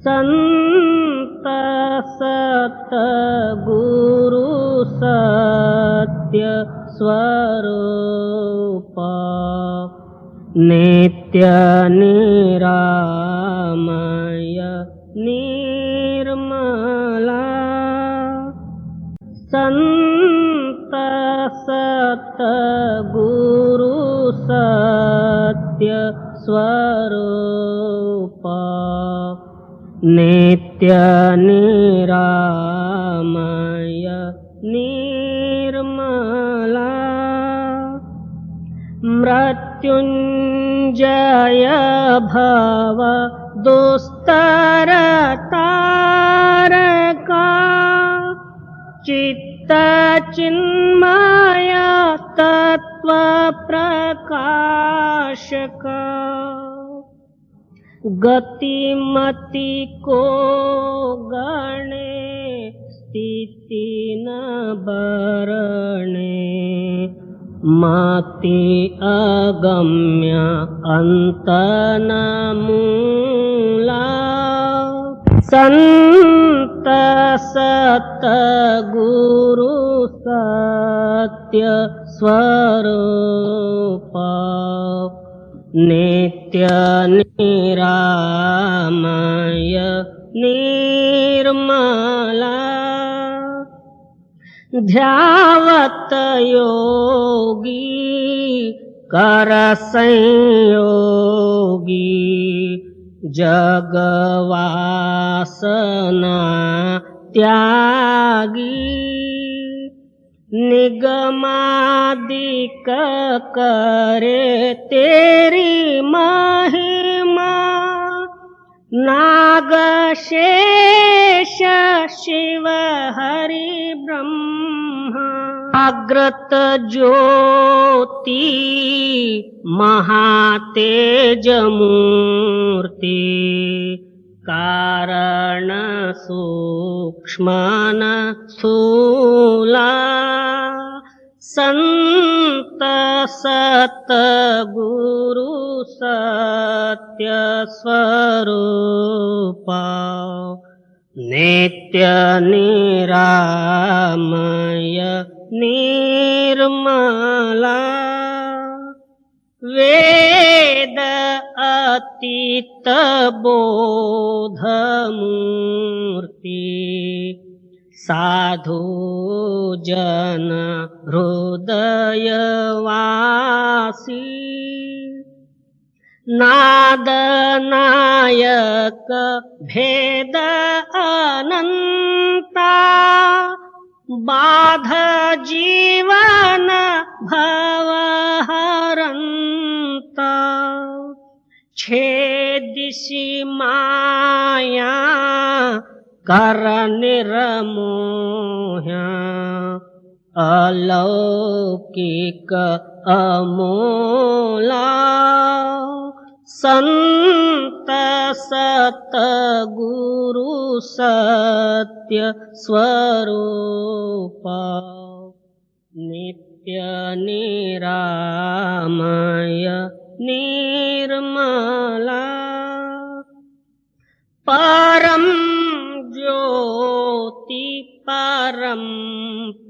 संत सतगुरु सत्य स्वरूप नित्य निरामय निर्मला संत सतगुरु सत्य स्वरूप नित्य निरामय निर्मला मृत्युंजय भव दुस्तर तारका चित्त चिन्मय तत्व प्रकाशका गतिमति को गणे स्थिति न बरणे मति अगम्य अंत न मूला संत सतगुरु सत्य स्वरूप नित्य निरामय निर्मला ध्यावत योगी कर संयोगी जगवासना त्यागी निगमादिक करे तेरी महिमा नाग शेष शिव हरि ब्रह्मा अग्रत ज्योति महातेज मूर्ति कारण सूक्ष्म स्थूला संत सतगुरु सत्य स्वरूप नित्य निरामय निर्मला वेद अतीत बोध मूर्ति साधु जन हृदय वासी नाद नायक भेद अनंता बाध जीवन भव हरंता छेदिसि माया कर निर्मोह्या अलौकिक अमोला संत सतगुरु सत्य स्वरूप नित्य निरामय निर्मला परम ज्योति परम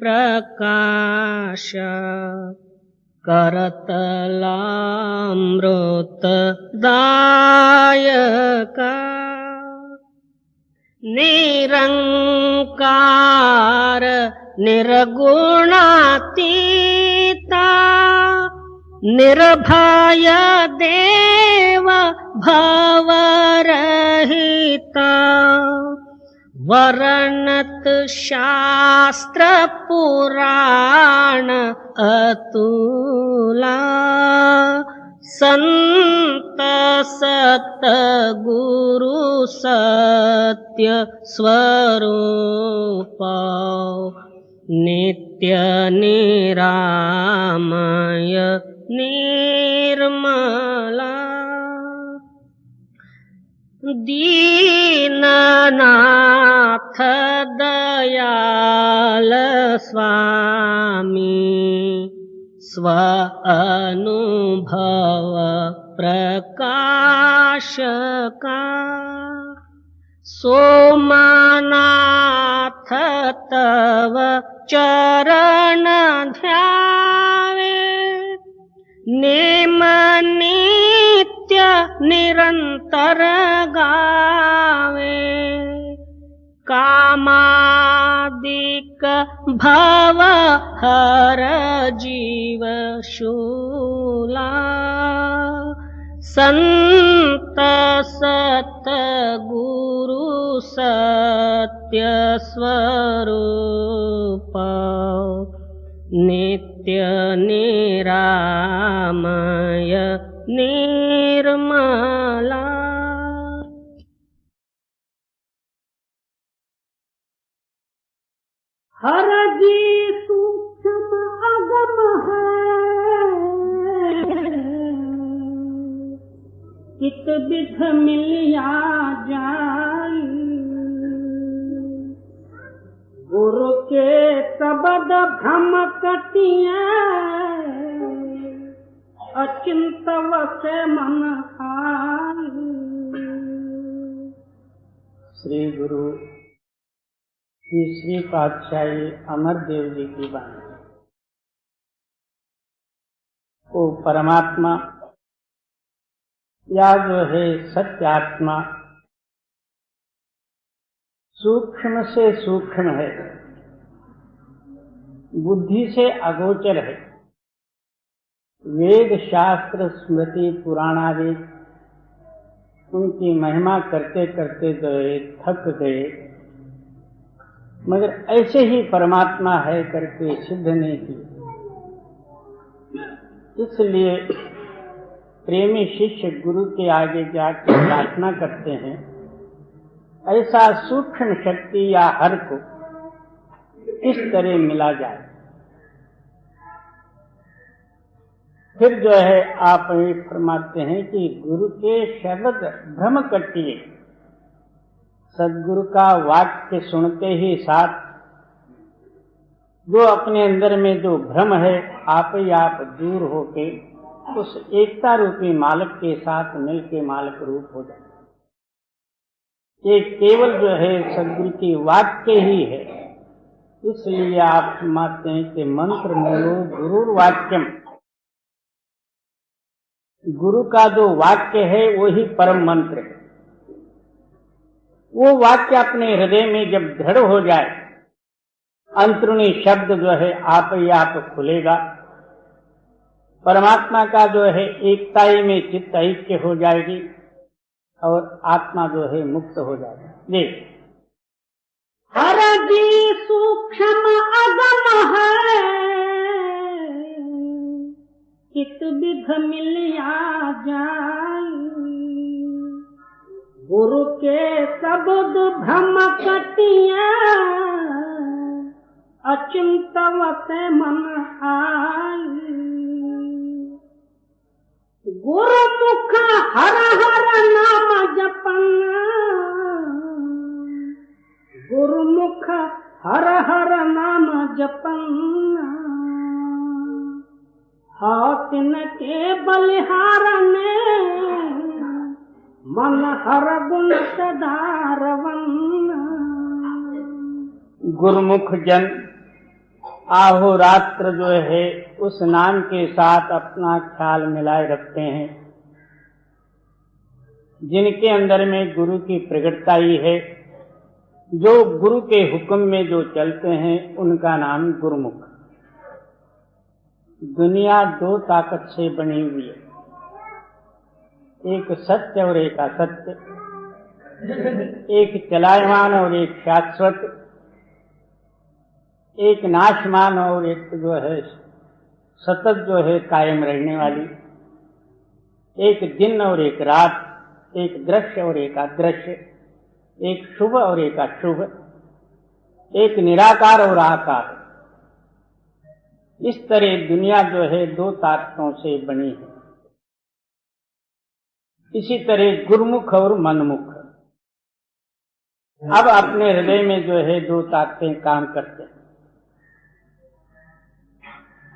प्रकाश करतलामृत दायका निरंकार निर्गुणातीता निर्भय देव भवरहिता वर्णत शास्त्र पुराण अतुला संत सतगुरु सत्य स्वरूप नित्य निरामय निर्मला दीननाथ दयाल स्वामी स्व अनुभव प्रकाश का सोमनाथ तव चरण ध्यावे नेम नित्य निरंतर गावे कामादिक भव हर जीव शूला संत सत गुरु सत्य स्वरूप नित्य निरामय निर्मला। हर जी सूक्ष्म अगम है कित विध मिलिया जाई गुरु के शब्द भ्रम कटिया अचिंत वसे मन आई। श्री गुरु तीसरी पातशाही अमरदेव जी की बाणी। वो परमात्मा या जो है सत्य आत्मा सूक्ष्म से सूक्ष्म है, बुद्धि से अगोचर है। वेद शास्त्र स्मृति पुराणादि उनकी महिमा करते करते जो है थक गए, मगर ऐसे ही परमात्मा है करके सिद्ध नहीं की। इसलिए प्रेमी शिष्य गुरु के आगे जाकर प्रार्थना करते हैं, ऐसा सूक्ष्म शक्ति या हर को इस तरह मिला जाए। फिर जो है आप ये फरमाते हैं कि गुरु के शब्द भ्रम कटिए। सदगुरु का वाक्य सुनते ही साथ जो अपने अंदर में जो भ्रम है आप ही आप दूर होके उस एकता रूपी मालिक के साथ मिलके मालिक रूप हो जाए। ये केवल जो है सदगुरु की वाक्य ही है। इसलिए आप मानते हैं कि मंत्र मूलो गुरुर वाक्यम, गुरु का जो वाक्य है वही परम मंत्र है। वो वाक्य अपने हृदय में जब दृढ़ हो जाए, अंतरूनी शब्द जो है आप ही आप खुलेगा। परमात्मा का जो है एकताई में चित्त ऐक्य हो जाएगी और आत्मा जो है मुक्त हो जाएगी। जी हर जी सूक्ष्म अगम है कित विध मिलिया जाई गुरु के शब्द भ्रम कटिया अचिंत वसे मन आई। गुरु मुख हर हर नाम जपना, गुरुमुख हर हर नाम जपना हाथिन के बलिहारने मन हर गुण सदारवन्ना। गुरुमुख जन आहोरात्र जो है उस नाम के साथ अपना ख्याल मिलाए रखते हैं। जिनके अंदर में गुरु की प्रगटताई है, जो गुरु के हुक्म में जो चलते हैं, उनका नाम गुरुमुख। दुनिया दो ताकत से बनी हुई है, एक सत्य और एक असत्य, एक चलायमान और एक शाश्वत, एक नाशमान और एक जो है सतत जो है कायम रहने वाली, एक दिन और एक रात, एक दृश्य और एक अदृश्य, एक शुभ और एक अशुभ, एक निराकार और आकार। इस तरह दुनिया जो है दो ताकतों से बनी है। इसी तरह गुरुमुख और मनमुख अब अपने हृदय में जो है दो ताकतें काम करते हैं।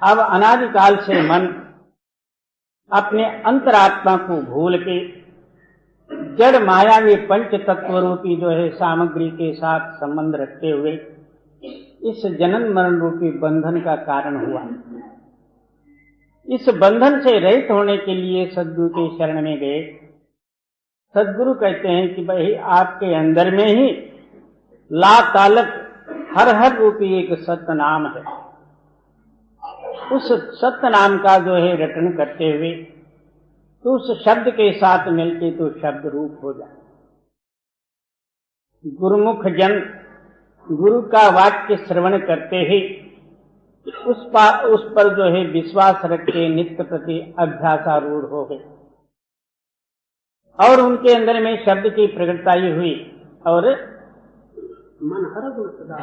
अब अनादिकाल से मन अपने अंतरात्मा को भूल के जड़ मायावी पंच तत्व रूपी जो है सामग्री के साथ संबंध रखते हुए इस जन्म मरण रूपी बंधन का कारण हुआ। इस बंधन से रहित होने के लिए सद्गुरु के शरण में गए। सद्गुरु कहते हैं कि भाई आपके अंदर में ही ला तालक हर हर रूपी एक सत्य नाम है। उस सत्य नाम का जो है रटन करते हुए तो उस शब्द के साथ मिलके तो शब्द रूप हो जाए। गुरुमुख जन गुरु का वाक्य श्रवण करते ही उस पर जो है विश्वास रख के नित्य प्रति अभ्यासारूढ़ हो गए और उनके अंदर में शब्द की प्रगटता हुई और मन हर गुण सदा।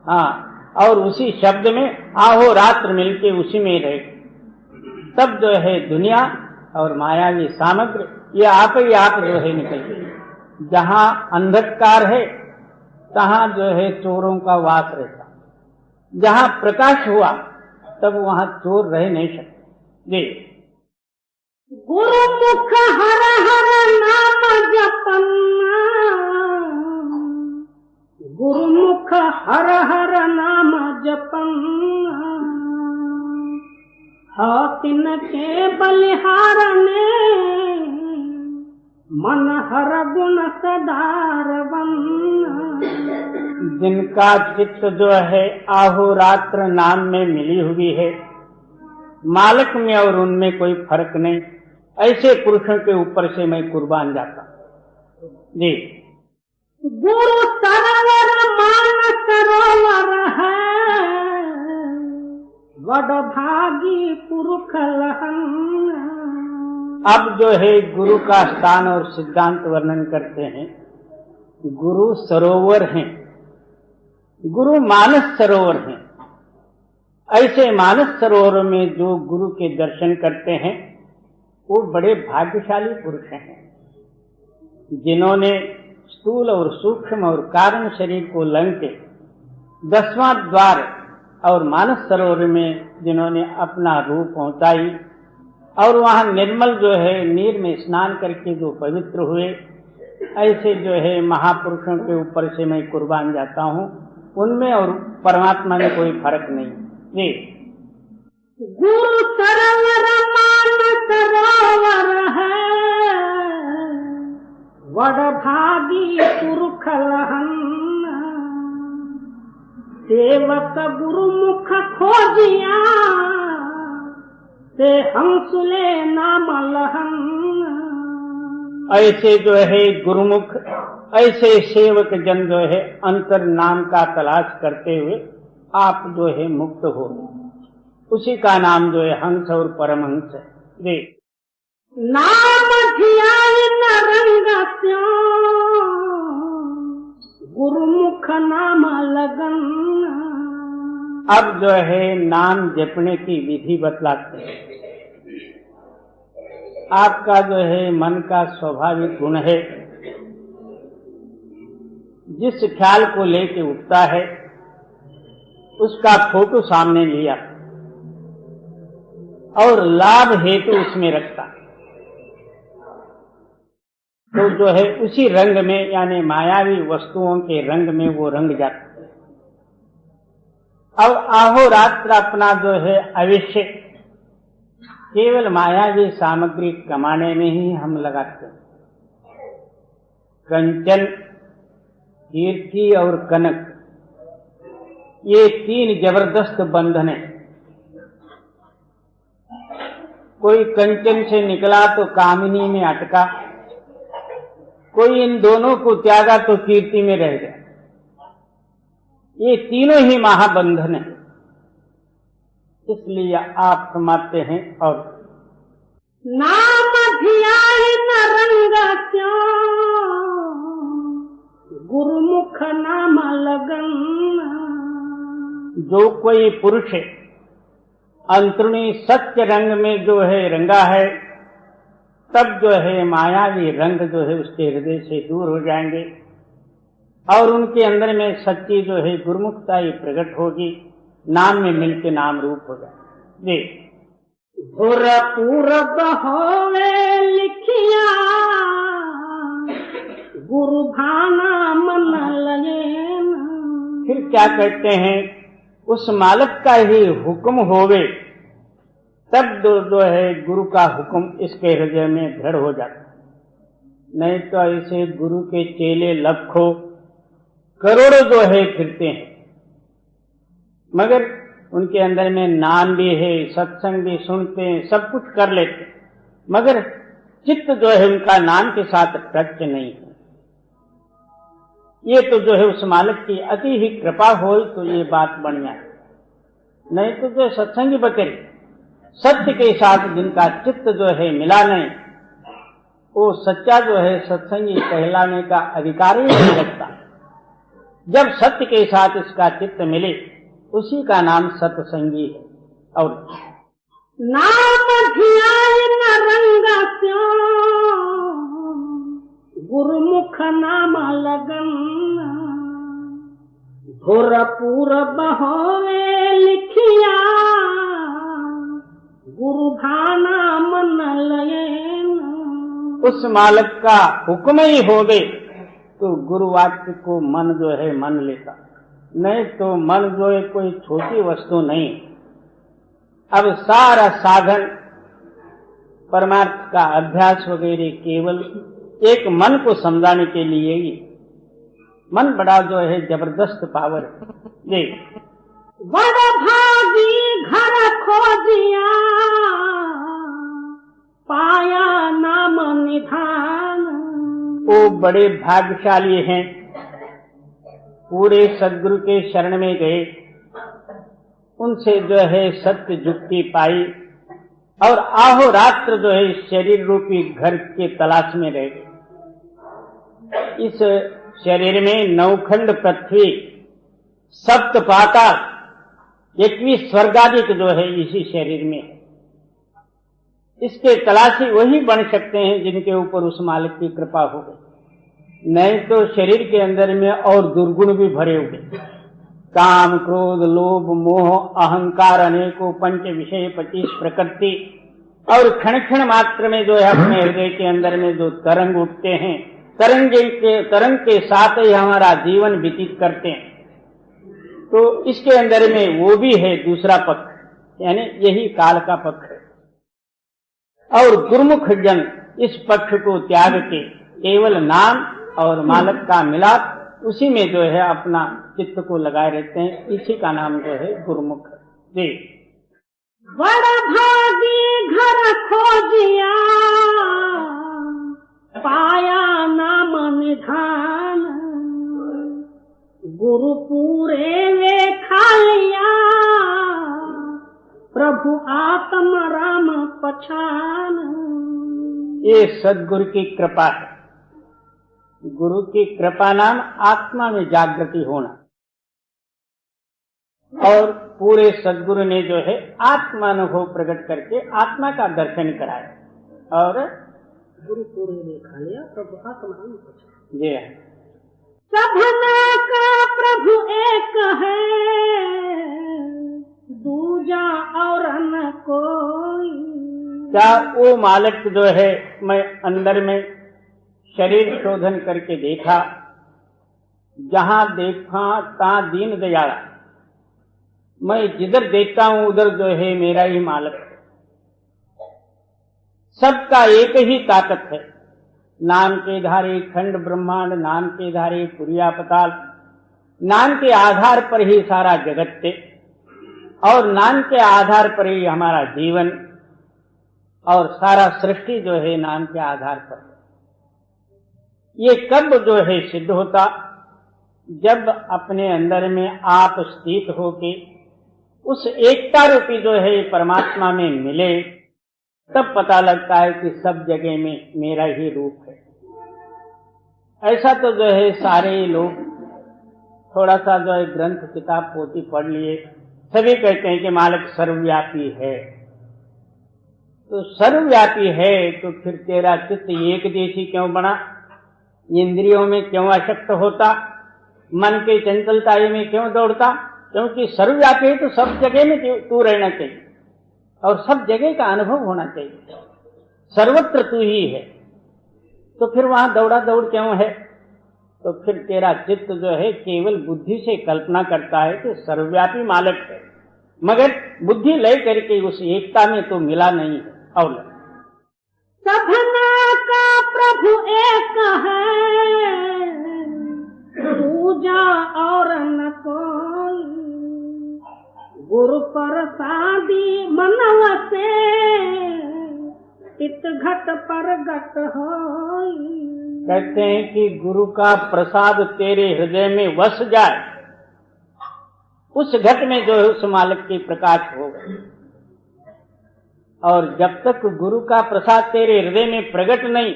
हाँ, और उसी शब्द में आहो रात्र मिलके उसी में रहे। तब जो है दुनिया और मायावी सामग्री ये आप ही आप जो है निकल गई। जहां अंधकार है तहां जो है चोरों का वास रहता। जहां प्रकाश हुआ तब वहां चोर रह नहीं सकते। जी, गुरुमुख हर हर नाम जपन्ना, गुरुमुख हर हर नाम जपन्ना, हातिन के बलिहारने मन हर गुण सदार बनना। जिनका चित्त जो है आहोरात्र नाम में मिली हुई है, मालिक में और उनमें कोई फर्क नहीं, ऐसे पुरुषों के ऊपर से मैं कुर्बान जाता। जी, गुरु सरोवर मान सरोवर है, वड भागी पुरुष लहन। अब जो है गुरु का स्थान और सिद्धांत वर्णन करते हैं। गुरु सरोवर हैं, गुरु मानस सरोवर हैं। ऐसे मानस सरोवर में जो गुरु के दर्शन करते हैं वो बड़े भाग्यशाली पुरुष हैं, जिन्होंने स्थूल और सूक्ष्म और कारण शरीर को लंघ के 10वां द्वार और मानस सरोवर में जिन्होंने अपना रूप पहुंचाई और वहां निर्मल जो है नीर में स्नान करके जो पवित्र हुए, ऐसे जो है महापुरुषों के ऊपर से मैं कुर्बान जाता हूं। उनमें और परमात्मा में कोई फर्क नहीं। जी, गुरु सरोवर मान सरोवर है, वड भागी पुरुष लहन। सेवक गुरुमुख खोजिया, से हंसुले नाम लहन। ऐसे जो है गुरुमुख, ऐसे सेवक जन जो है अंतर नाम का तलाश करते हुए आप जो है मुक्त हो, उसी का नाम जो है हंस और परमहंस है। जी, नाम धियाई न रंग त्यों, गुरुमुख नाम लगन। अब जो है नाम जपने की विधि बतलाते हैं। आपका जो है मन का स्वाभाविक गुण है, जिस ख्याल को लेके उठता है उसका फोटो सामने लिया और लाभ हेतु उसमें रखता, तो जो है उसी रंग में यानी मायावी वस्तुओं के रंग में वो रंग जाता। अब आहोरात्र अपना जो है अवश्य केवल मायावी सामग्री कमाने में ही हम लगाते हैं। कंचन, कीर्ति और कनक, ये 3 जबरदस्त बंधन है। कोई कंचन से निकला तो कामिनी में अटका, कोई इन दोनों को त्यागा तो कीर्ति में रह गया। ये तीनों ही महाबंधन है। इसलिए आप फरमाते हैं और नाम धियाई न रंग त्यों, गुरुमुख नाम लगन। जो कोई पुरुष अंतरुणी सत्य रंग में जो है रंगा है, तब जो है मायावी रंग जो है उसके हृदय से दूर हो जाएंगे और उनके अंदर में सच्ची जो है गुरुमुखता ही प्रकट होगी, नाम में मिलके नाम रूप हो जाए। जी, भुर पूरब होवे लिखिया, गुरु भाना मन लगे न। फिर क्या कहते हैं, उस मालिक का ही हुक्म होवे तब जो है गुरु का हुक्म इसके हृदय में दृढ़ हो जाता। नहीं तो ऐसे गुरु के चेले लाखों करोड़ों जो है फिरते हैं, मगर उनके अंदर में नाम भी है, सत्संग भी सुनते हैं, सब कुछ कर लेते हैं, मगर चित्त जो है उनका नाम के साथ टच नहीं है। ये तो जो है उस मालिक की अति ही कृपा हो तो ये बात बढ़िया है। नहीं तो जो सत्संगी बकरी सत्य के साथ जिनका चित्त जो है मिला नहीं, वो सच्चा जो है सत्संगी कहलाने का अधिकार ही नहीं रखता। जब सत्य के साथ इसका चित्त मिले उसी का नाम सत्संगी है। और नाम धियाय न रंग स्यों, गुरुमुख नाम लगन। धुरपुर बहोवे लिखिया, गुरु भाना मन लगे न। उस मालिक का हुक्म ही होवे तो गुरु वाक्य को मन जो है मन लेता। नहीं तो मन जो है कोई छोटी वस्तु नहीं। अब सारा साधन परमार्थ का अभ्यास वगैरह केवल एक मन को समझाने के लिए ही। मन बड़ा जो है जबरदस्त पावर है। बड़ भागी घर खोजिया, पाया नाम निधान। वो बड़े भाग्यशाली हैं, पूरे सदगुरु के शरण में गए, उनसे जो है सत्य जुक्ति पाई और आहो रात्र जो है शरीर रूपी घर के तलाश में रह गए। इस शरीर में 9 खंड पृथ्वी, 7 पाताल, 21 स्वर्गादिक जो है इसी शरीर में है। इसके तलाशी वही बन सकते हैं जिनके ऊपर उस मालिक की कृपा हो गई। नहीं तो शरीर के अंदर में और दुर्गुण भी भरे हुए, काम क्रोध लोभ मोह अहंकार अनेकों पंच विषय 25 प्रकृति, और क्षण क्षण मात्र में जो है अपने हृदय के अंदर में जो तरंग उठते हैं, तरंग के साथ ही हमारा जीवन व्यतीत करते हैं। तो इसके अंदर में वो भी है दूसरा पक्ष, यानी यही काल का पक्ष है। और गुरुमुख जन इस पक्ष को त्याग के केवल नाम और मालिक का मिलाप, उसी में जो है अपना चित्त को लगाए रहते हैं। इसी का नाम जो है गुरुमुख जी। बड़ भागी घर खोजिया, पाया नाम निधान। गुरु पूरे वे खालिया, प्रभु आत्म राम पछान। ये सदगुरु की कृपा है। गुरु की कृपा नाम आत्मा में जागृति होना, और पूरे सदगुरु ने जो है आत्मा अनुभव प्रकट करके आत्मा का दर्शन कराया। और गुरु पूरे ने खा लिया, प्रभु आत्मा राम पछान। जी सभना का प्रभु एक है, दूजा और न कोई। क्या वो मालिक जो है, मैं अंदर में शरीर शोधन करके देखा, जहां देखा तहां दीन दयाला, मैं जिधर देखता हूं उधर जो है मेरा ही मालिक है। सबका एक ही ताकत है। नाम के धारे खंड ब्रह्मांड, नाम के धारे पुरिया पताल, नाम के आधार पर ही सारा जगत है, और नाम के आधार पर ही हमारा जीवन और सारा सृष्टि जो है नाम के आधार पर। ये कब जो है सिद्ध होता, जब अपने अंदर में आप स्थित होके उस एकता रूपी जो है परमात्मा में मिले, तब पता लगता है कि सब जगह में मेरा ही रूप है। ऐसा तो जो है सारे लोग थोड़ा सा जो है ग्रंथ किताब पोथी पढ़ लिए, सभी कहते हैं कि मालिक सर्वव्यापी है। तो सर्वव्यापी है तो फिर तेरा चित्त एक जैसी क्यों बना, इंद्रियों में क्यों अशक्त होता, मन के चंचलता में क्यों दौड़ता? क्योंकि सर्वव्यापी है तो सब जगह में तू रहना चाहिए और सब जगह का अनुभव होना चाहिए। सर्वत्र तू ही है, तो फिर वहां दौड़ा दौड़ क्यों है? तो फिर तेरा चित्त जो है केवल बुद्धि से कल्पना करता है कि सर्वव्यापी मालिक है, मगर बुद्धि लय करके उस एकता में तो मिला नहीं है। और सभना का प्रभु एक है, पूजा और न कोई, गुरु प्रसादी मनव से, चित घट पर घट होई। कहते हैं कि गुरु का प्रसाद तेरे हृदय में वस जाए, उस घट में जो है उस मालिक की प्रकाश होगा। और जब तक गुरु का प्रसाद तेरे हृदय में प्रकट नहीं,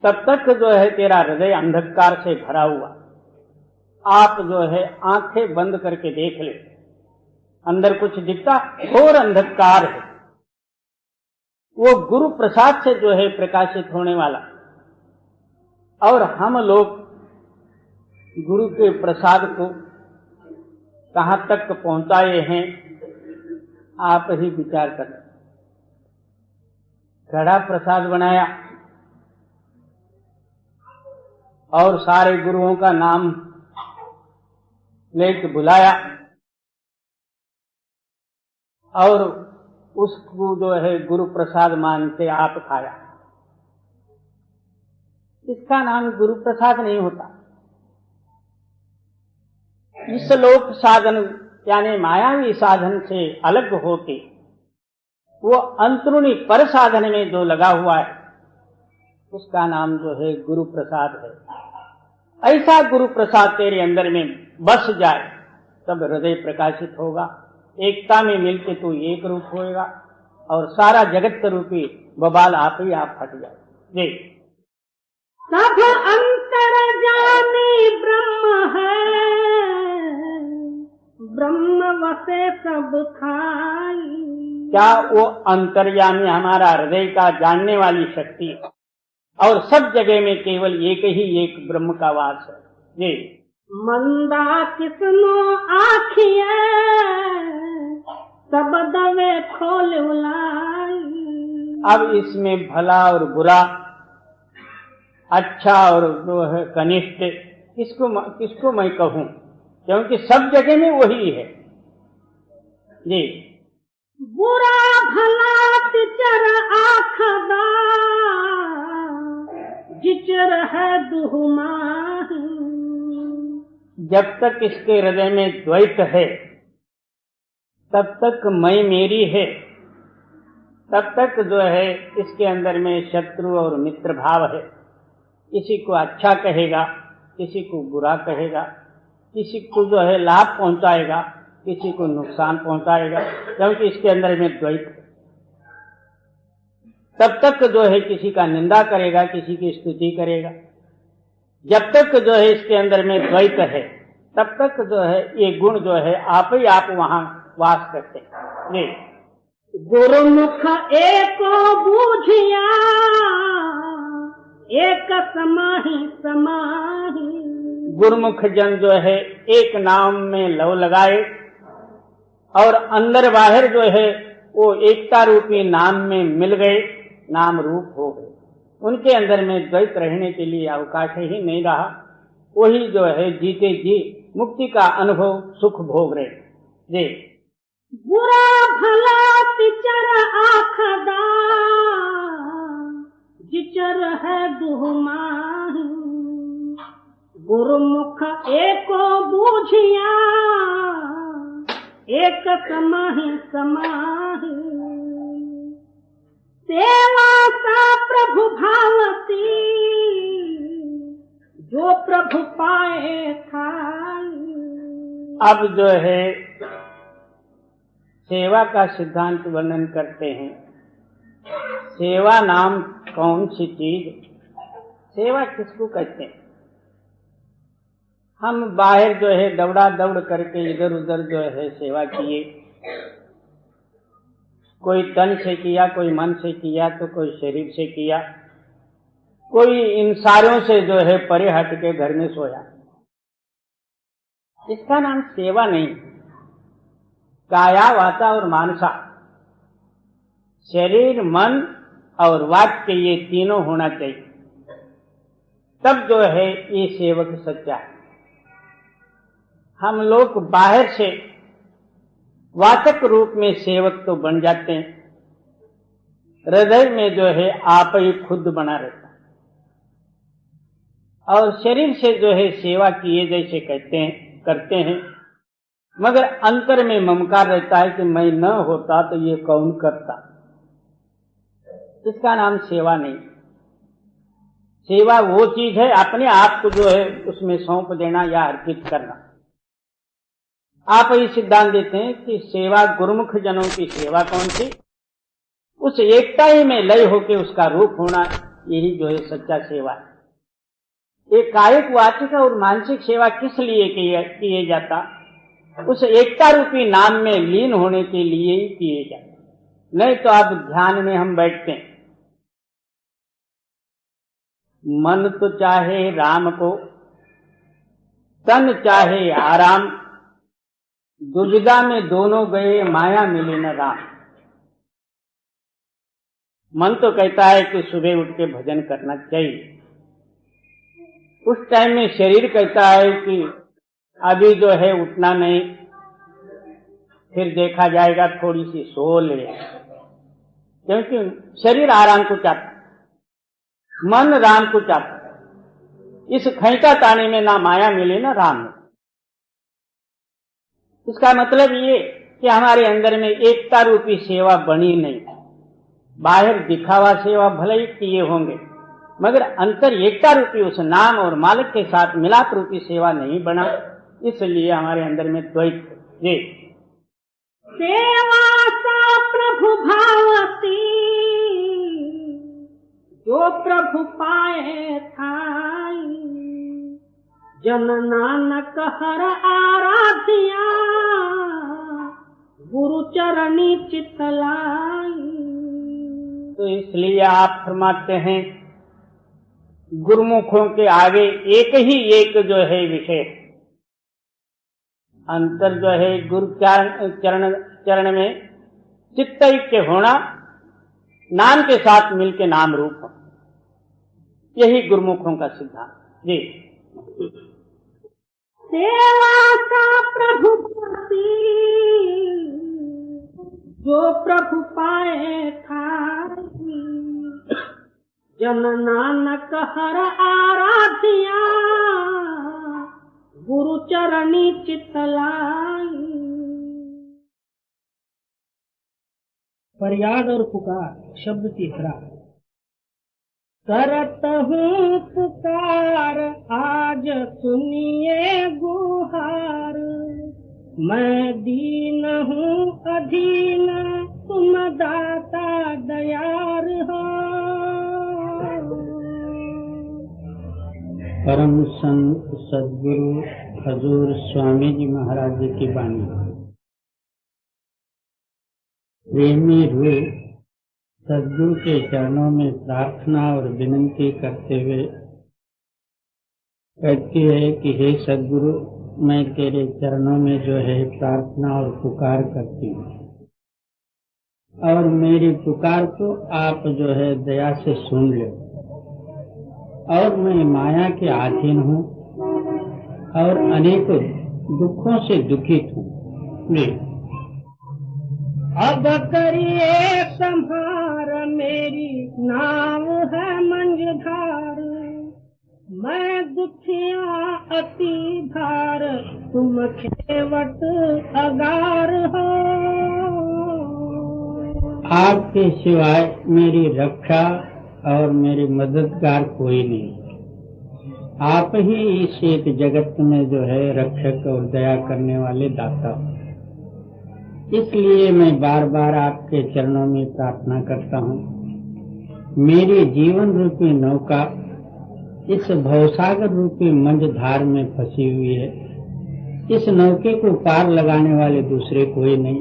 तब तक जो है तेरा हृदय अंधकार से भरा हुआ। आप जो है आंखें बंद करके देख ले, अंदर कुछ दिखता, घोर अंधकार है। वो गुरु प्रसाद से जो है प्रकाशित होने वाला। और हम लोग गुरु के प्रसाद को कहां तक पहुंचाए हैं, आप ही विचार करें। घड़ा प्रसाद बनाया और सारे गुरुओं का नाम लेके बुलाया और उसको जो है गुरु प्रसाद मानते आप खाया। इसका नाम गुरु प्रसाद नहीं होता। इस लोक साधन यानी मायावी साधन से अलग होके वो अंतरूणी पर साधन में जो लगा हुआ है, उसका नाम जो है गुरु प्रसाद है। ऐसा गुरु प्रसाद तेरे अंदर में बस जाए, तब हृदय प्रकाशित होगा, एकता में मिलके तू एक रूप होएगा और सारा जगत का रूपी बबाल आप ही आप हट जाए। जी, सब अंतर्यामी ब्रह्म है, ब्रह्म वसे सब खाई। क्या वो अंतर्यामी हमारा हृदय का जानने वाली शक्ति है और सब जगह में केवल एक ही एक ब्रह्म का वास है। जी, मंदा किसनो आखिए, सब दवे खोल उलाई। अब इसमें भला और बुरा, अच्छा और जो है कनिष्ठ, किसको मैं कहूं, क्योंकि सब जगह में वही है। जी, बुरा भला तिचर आखदा, जिचर है दुहमाही। जब तक इसके हृदय में द्वैत है, तब तक मैं मेरी है, तब तक जो है इसके अंदर में शत्रु और मित्र भाव है। किसी को अच्छा कहेगा, किसी को बुरा कहेगा, किसी को जो है लाभ पहुंचाएगा, किसी को नुकसान पहुंचाएगा, क्योंकि इसके अंदर में द्वैत है। तब तक जो है किसी का निंदा करेगा, किसी की स्तुति करेगा। जब तक जो है इसके अंदर में द्वैत है, तब तक जो है ये गुण जो है आप ही आप वहां वास करते हैं। गुरुमुख एको बूझिया, एक समाही समाही। गुरुमुख जन जो है एक नाम में लव लगाए और अंदर बाहर जो है वो एकता रूपी नाम में मिल गए, नाम रूप हो गए। उनके अंदर में द्वैत रहने के लिए अवकाश ही नहीं रहा। वही जो है जीते जी मुक्ति का अनुभव सुख भोग रहे। जी, बुरा भला तिचर आखदा, जिचर है दुहमाही। गुरुमुख एको बूझिया, एक समाही समाही। सेवा सा प्रभु भावती, जो प्रभु पाए खाई। अब जो है सेवा का सिद्धांत वर्णन करते हैं। सेवा नाम कौन सी चीज, सेवा किसको कहते हैं? हम बाहर जो है दौड़ा दौड़ करके इधर उधर जो है सेवा किए, कोई तन से किया, कोई मन से किया, तो कोई शरीर से किया, कोई इन सारों से जो है परे हट के घर में सोया। इसका नाम सेवा नहीं। काया वाचा और मानसा, शरीर मन और वाक्य, ये तीनों होना चाहिए, तब जो है ये सेवक सच्चा है। हम लोग बाहर से वाचक रूप में सेवक तो बन जाते हैं, हृदय में जो है आप ही खुद बना रहता है, और शरीर से जो है सेवा किए जैसे करते हैं, मगर अंतर में ममकार रहता है कि मैं न होता तो ये कौन करता। इसका नाम सेवा नहीं। सेवा वो चीज है अपने आप को जो है उसमें सौंप देना या अर्पित करना। आप ये सिद्धांत देते हैं कि सेवा गुरुमुख जनों की सेवा कौन सी? उस एकता ही में लय होकर उसका रूप होना, यही जो है सच्चा सेवा है। एक कायिक वाचिक और मानसिक सेवा किस लिए किए जाता? उस एकता रूपी नाम में लीन होने के लिए ही किए जाते। नहीं तो अब ध्यान में हम बैठते हैं, मन तो चाहे राम को, तन चाहे आराम, दुविधा में दोनों गए माया मिले न राम। मन तो कहता है कि सुबह उठ के भजन करना चाहिए, उस टाइम में शरीर कहता है कि अभी जो है उठना नहीं, फिर देखा जाएगा, थोड़ी सी सो ले, क्योंकि शरीर आराम को चाहता, मन राम को चाहता। इस खैंचा ताने में ना माया मिले ना राम मिले। इसका मतलब ये कि हमारे अंदर में एकता रूपी सेवा बनी नहीं। बाहर दिखावा सेवा भले ही किए होंगे, मगर अंतर एकता रूपी उस नाम और मालिक के साथ मिलाप रूपी सेवा नहीं बना, इसलिए हमारे अंदर में द्वैत है। सेवा सा प्रभु भावती, जो प्रभु पाए थाई, जन नानक हर आराध्या, गुरु चरणी चितलाई। तो इसलिए आप फरमाते हैं गुरुमुखों के आगे एक ही एक जो है विषय, अंतर जो है गुरु चरण में चित्तैक्य होना, नाम के साथ मिलके नाम रूप हो, यही गुरुमुखों का सिद्धांत जी। सेवा का प्रभु पति, जो प्रभु पाए थाई, जन नानक हर आराध्या, गुरु चरणी चितलाई। फरियाद और पुकार शब्द तीसरा। करत हूँ पुकार आज सुनिए गुहार, मैं दीन हूँ अधीन तुम दाता दयार हो। परम संत सद्गुरु हजूर स्वामी जी महाराज जी की वाणी। प्रेमी रूह सद्गुरु के चरणों में प्रार्थना और विनती करते हुए कहती है कि हे सद्गुरु, मैं तेरे चरणों में जो है प्रार्थना और पुकार करती हूँ, और मेरी पुकार को आप जो है दया से सुन लो। और मैं माया के अधीन हूँ और अनेकों दुखों से दुखित हूँ। अब करिए संहार, मेरी नाव है मंझधार, मैं दुखिया अति भार, तुम खेवट अगार हो। आपके सिवाय मेरी रक्षा और मेरी मददगार कोई नहीं। आप ही इस एक जगत में जो है रक्षक और दया करने वाले दाता। इसलिए मैं बार बार आपके चरणों में प्रार्थना करता हूँ। मेरी जीवन रूपी नौका इस भवसागर रूपी मंझधार में फंसी हुई है। इस नौके को पार लगाने वाले दूसरे कोई नहीं।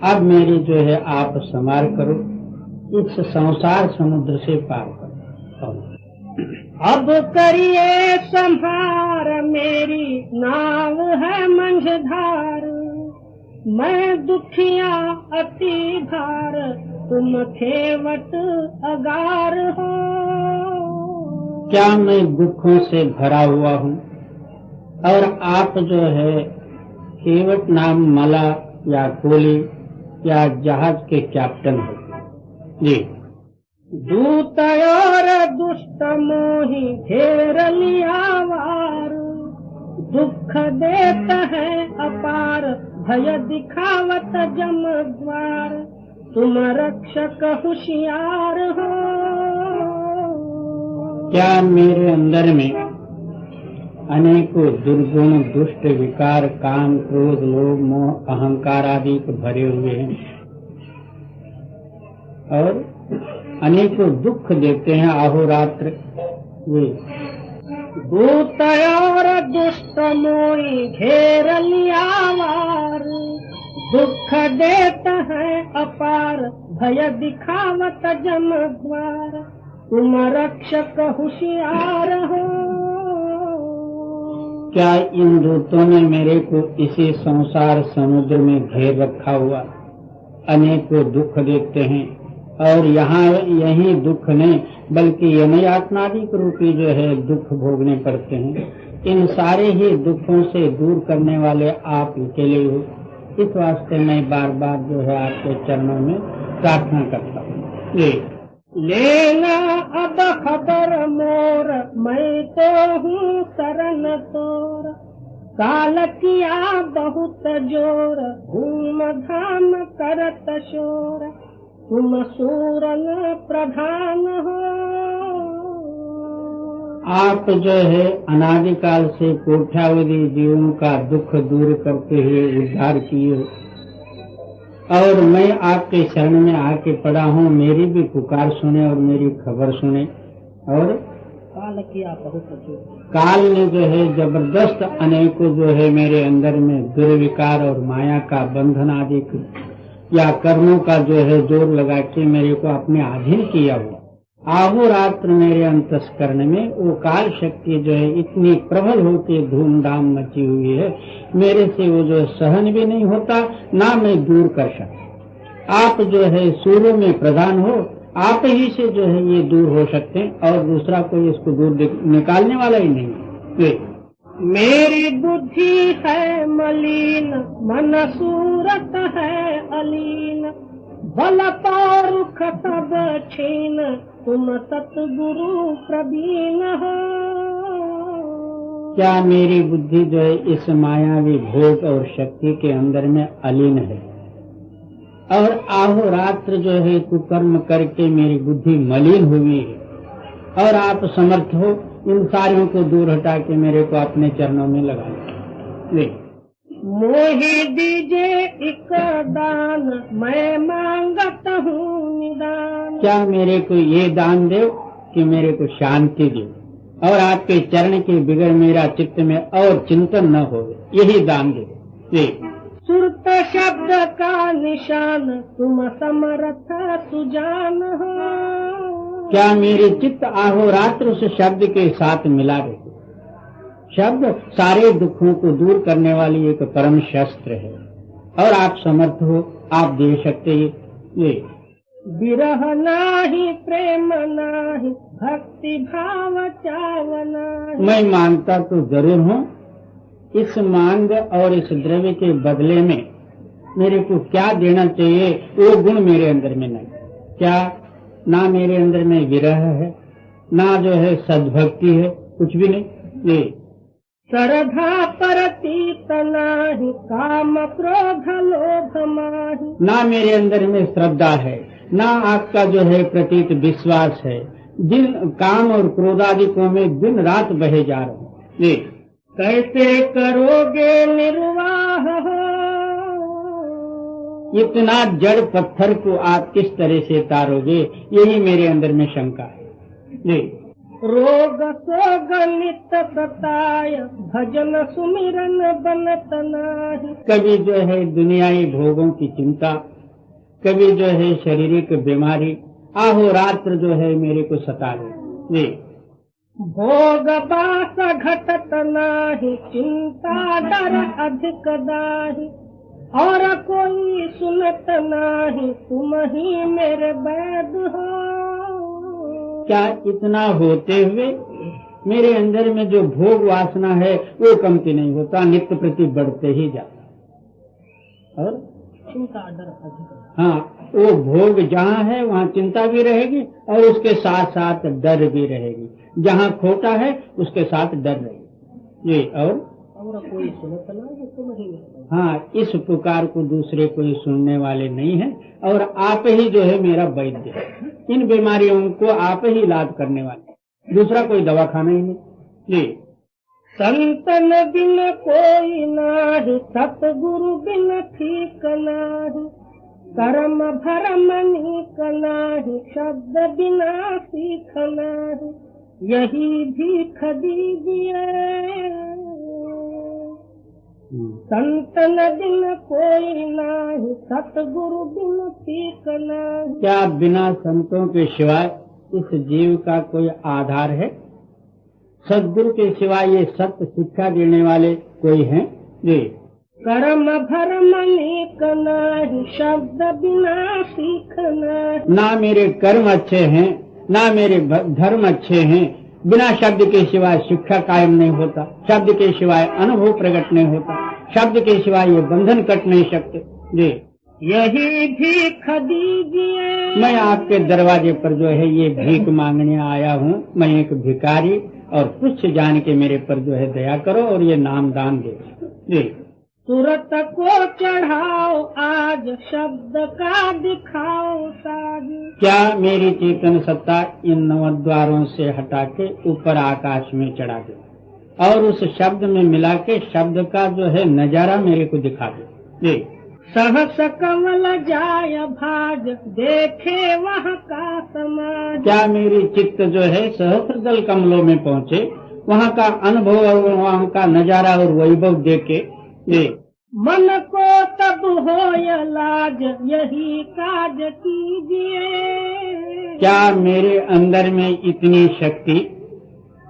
अब मेरी जो है आप संवार करो, इस संसार समुद्र से पार करो। अब करिए संहार, मेरी नाव है मंझधार, मैं दुखिया अति भार, तुम खेवट अगार हो। क्या मैं दुखों से भरा हुआ हूँ और आप जो है केवट नाम मला या कोली या जहाज के कैप्टन हो जी। दूत और दुष्ट मोही घेर लिया वार, दुख देता है अपार भय दिखावत जम द्वार, तुम रक्षक होशियार हो। क्या मेरे अंदर में अनेकों दुर्गुण दुष्ट विकार काम क्रोध लोभ मोह अहंकार आदि भरे हुए हैं और अनेकों दुख देते हैं अहोरात्र वे। दूत और दुष्ट मोही घेर लिया वार, दुख देता है अपार भय दिखावत जम द्वार, तुम रक्षक होशियार हो। क्या इन दूतों ने मेरे को इसी संसार समुद्र में घेर रखा हुआ, अनेकों दुख देते हैं और यहाँ यही दुख नहीं बल्कि यमयातनादिक रूपी जो है दुख भोगने पड़ते हैं। इन सारे ही दुखों से दूर करने वाले आप अकेले हो। इस वास्ते मैं बार बार जो है आपके चरणों में प्रार्थना करता हूँ। ये लेना अब खबर मोर, मैं तो हूँ शरण तोर, काल किया बहुत जोर, धूम धाम करत शोर, तुम सूरन प्रधान हो। आप जो है अनादिकाल से कोट्यावधि जीवों का दुख दूर करते हुए उद्धार किए और मैं आपके शरण में आके पड़ा हूँ। मेरी भी पुकार सुने और मेरी खबर सुने। और काल किया बहुत जोर, काल ने जो है जबरदस्त अनेकों जो है मेरे अंदर में दुर्विकार और माया का बंधन आदि या कर्मों का जो है जोर लगा के मेरे को अपने अधीन किया हुआ। आहोरात्र मेरे अंतस्करण में वो काल शक्ति जो है इतनी प्रबल होकर धूमधाम मची हुई है, मेरे से वो जो सहन भी नहीं होता ना मैं दूर कर सकता। आप जो है सूर्य में प्रधान हो, आप ही से जो है ये दूर हो सकते हैं और दूसरा कोई इसको दूर निकालने वाला ही नहीं है। मेरी बुद्धि है मलिन, मन सूरत है अलीन, बल पौरुख सब छीन, तुम सतगुरु प्रवीण हो। क्या मेरी बुद्धि जो है इस मायावी भोग और शक्ति के अंदर में अलीन है और आहोरात्र जो है कुकर्म करके मेरी बुद्धि मलिन हुई है और आप समर्थ हो इन सारियों को दूर हटा के मेरे को अपने चरणों में लगा ले। मोहि दीजिए एक दान, मैं मांगता हूँ निदान। क्या मेरे को ये दान दो कि मेरे को शांति दो और आपके चरण के बिगड़ मेरा चित्त में और चिंतन न हो, यही दान दो। सुरत शब्द का निशान, तुम समर्थ सुजान हो। क्या मेरे चित्त आहोरात्र उस शब्द के साथ मिला रहे। शब्द सारे दुखों को दूर करने वाली एक परम शस्त्र है और आप समर्थ हो, आप दे सकते ये। विरह नाही प्रेम नाही भक्ति भाव चाव नाही। मैं मांगता तो जरूर हूँ, इस मांग और इस द्रव्य के बदले में मेरे को क्या देना चाहिए वो गुण मेरे अंदर में नहीं। क्या ना मेरे अंदर में विरह है ना जो है सद्भक्ति है, कुछ भी नहीं। ये श्रद्धा परतीत नाही, काम क्रोध लोभ माही। ना मेरे अंदर में श्रद्धा है ना आपका जो है प्रतीत विश्वास है, जिन काम और क्रोधादिकों में दिन रात बहे जा रहे हैं। ये कैसे करोगे निर्वाह हो, इतना जड़ पत्थर को आप किस तरह से तारोगे, यही मेरे अंदर में शंका है। ये रोग सोग नित सताय, भजन सुमिरन बनत नाही। कभी जो है दुनियाई भोगों की चिंता, कभी जो है शारीरिक बीमारी आहोरात्र जो है मेरे को सता रहे। भोग बास घटत नाही, चिंता डर अधिक दाही, और कोई सुनत नाही, तुम ही मेरे वैद हो। क्या इतना होते हुए मेरे अंदर में जो भोग वासना है वो कमती नहीं होता, नित्य प्रति बढ़ते ही जाता। और चिंता डर अधिक। हाँ, वो भोग जहाँ है वहाँ चिंता भी रहेगी और उसके साथ साथ डर भी रहेगी। जहाँ खोटा है उसके साथ डर रहेगी। ये और कोई सुनता नहीं। हाँ, इस पुकार को दूसरे कोई सुनने वाले नहीं है और आप ही जो है मेरा वैद्य है। इन बीमारियों को आप ही इलाज करने वाले, दूसरा कोई दवाखाना ही नहीं। जी, संतन बिन कोई नाही, सतगुरु बिन ठीक नाही, कर्म भरम नीक नाही, शब्द बिना सीख नाही, यही भीख दीजिए। संतन बिन कोई नाही, सतगुरु बिन ठीक नाही। क्या बिना संतों के सिवाय इस जीव का कोई आधार है? सदगुरु के सिवाय ये सत्य शिक्षा देने वाले कोई हैं? जी, कर्म भरम नीक नाही, शब्द बिना सीख नाही। ना मेरे कर्म अच्छे हैं, ना मेरे धर्म अच्छे हैं। बिना शब्द के सिवाय शिक्षा कायम नहीं होता, शब्द के सिवाय अनुभव प्रकट नहीं होता, शब्द के सिवाय ये बंधन कट नहीं सकते। जी, यही भीख दीजिए। मैं आपके दरवाजे पर जो है ये भीख मांगने आया हूँ। मैं एक भिखारी और कुछ जान के मेरे पर जो है दया करो और ये नाम दान दे। जी, तुरत को चढ़ाओ आज, शब्द का दिखाओ साज। क्या मेरी चेतन सत्ता इन नवद्वारों से हटा के ऊपर आकाश में चढ़ा दे और उस शब्द में मिला के शब्द का जो है नजारा मेरे को दिखा दे। जी, सहस कमल जाय भाज, देखे वहाँ का समाज। क्या मेरी चित्त जो है सहस्र दल कमलों में पहुँचे, वहाँ का अनुभव और वहाँ का नजारा और वैभव देखे। मन को तब हो लाज, यही काज कीजिए। क्या मेरे अंदर में इतनी शक्ति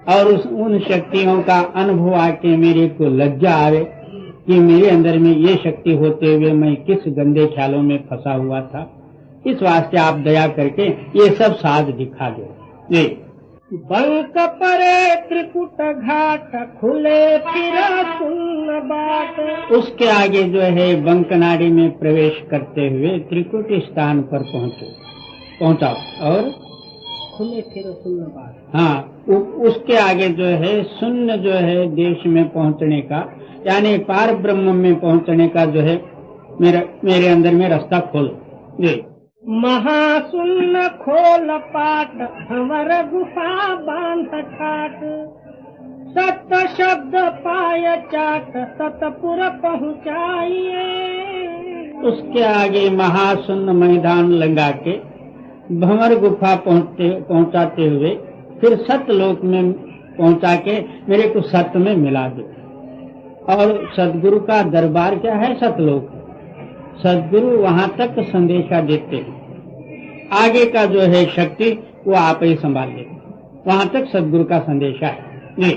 और उन शक्तियों का अनुभव आके मेरे को लज्जा आवे कि मेरे अंदर में ये शक्ति होते हुए मैं किस गंदे ख्यालों में फंसा हुआ था। इस वास्ते आप दया करके ये सब साज दिखा दो। जी, बंक परे त्रिकुट घाट, खुले फिर सुन्न बाट। उसके आगे जो है बंकनाड़ी में प्रवेश करते हुए त्रिकुट स्थान पर पहुंचा और खुले फिर सुन्न बाट। हाँ, उसके आगे जो है शून्य जो है देश में पहुंचने का, यानी पार ब्रह्म में पहुंचने का जो है मेरे अंदर में रास्ता खोल। जी, महाशून्य खोल पाट, भंवर गुफा बांध ठाट, सत शब्द पाय चाट, सतपुर पहुँचाइए। उसके आगे महाशून्य मैदान लगा के भंवर गुफा पहुंचाते हुए फिर सतलोक में पहुंचा के मेरे को सत्य में मिला दे। और सदगुरु का दरबार क्या है? सतलोक। सदगुरु वहाँ तक संदेशा देते हैं, आगे का जो है शक्ति वो आप ही संभाल लेते, वहाँ तक सदगुरु का संदेशा है। जी,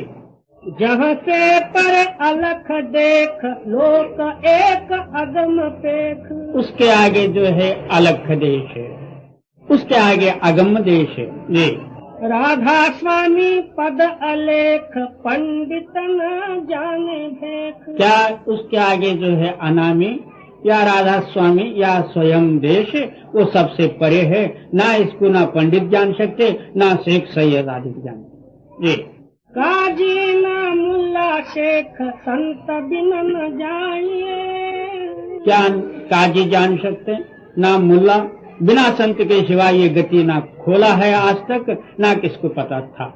जहाँ से पर अलख देख, लोक एक अगम पेख। उसके आगे जो है अलख देश है, उसके आगे अगम देश है। जी, राधा स्वामी पद अलेख, पंडित न जाने भेख। क्या उसके आगे जो है अनामी या राधा स्वामी या स्वयं देश वो सबसे परे है, ना इसको ना पंडित जान सकते ना शेख सैयद आदि जानते। जी, काजी ना मुल्ला शेख, संत बिन न जाइए। क्या काजी जान सकते ना मुल्ला? बिना संत के सिवा ये गति ना खोला है आज तक, ना किसको पता था।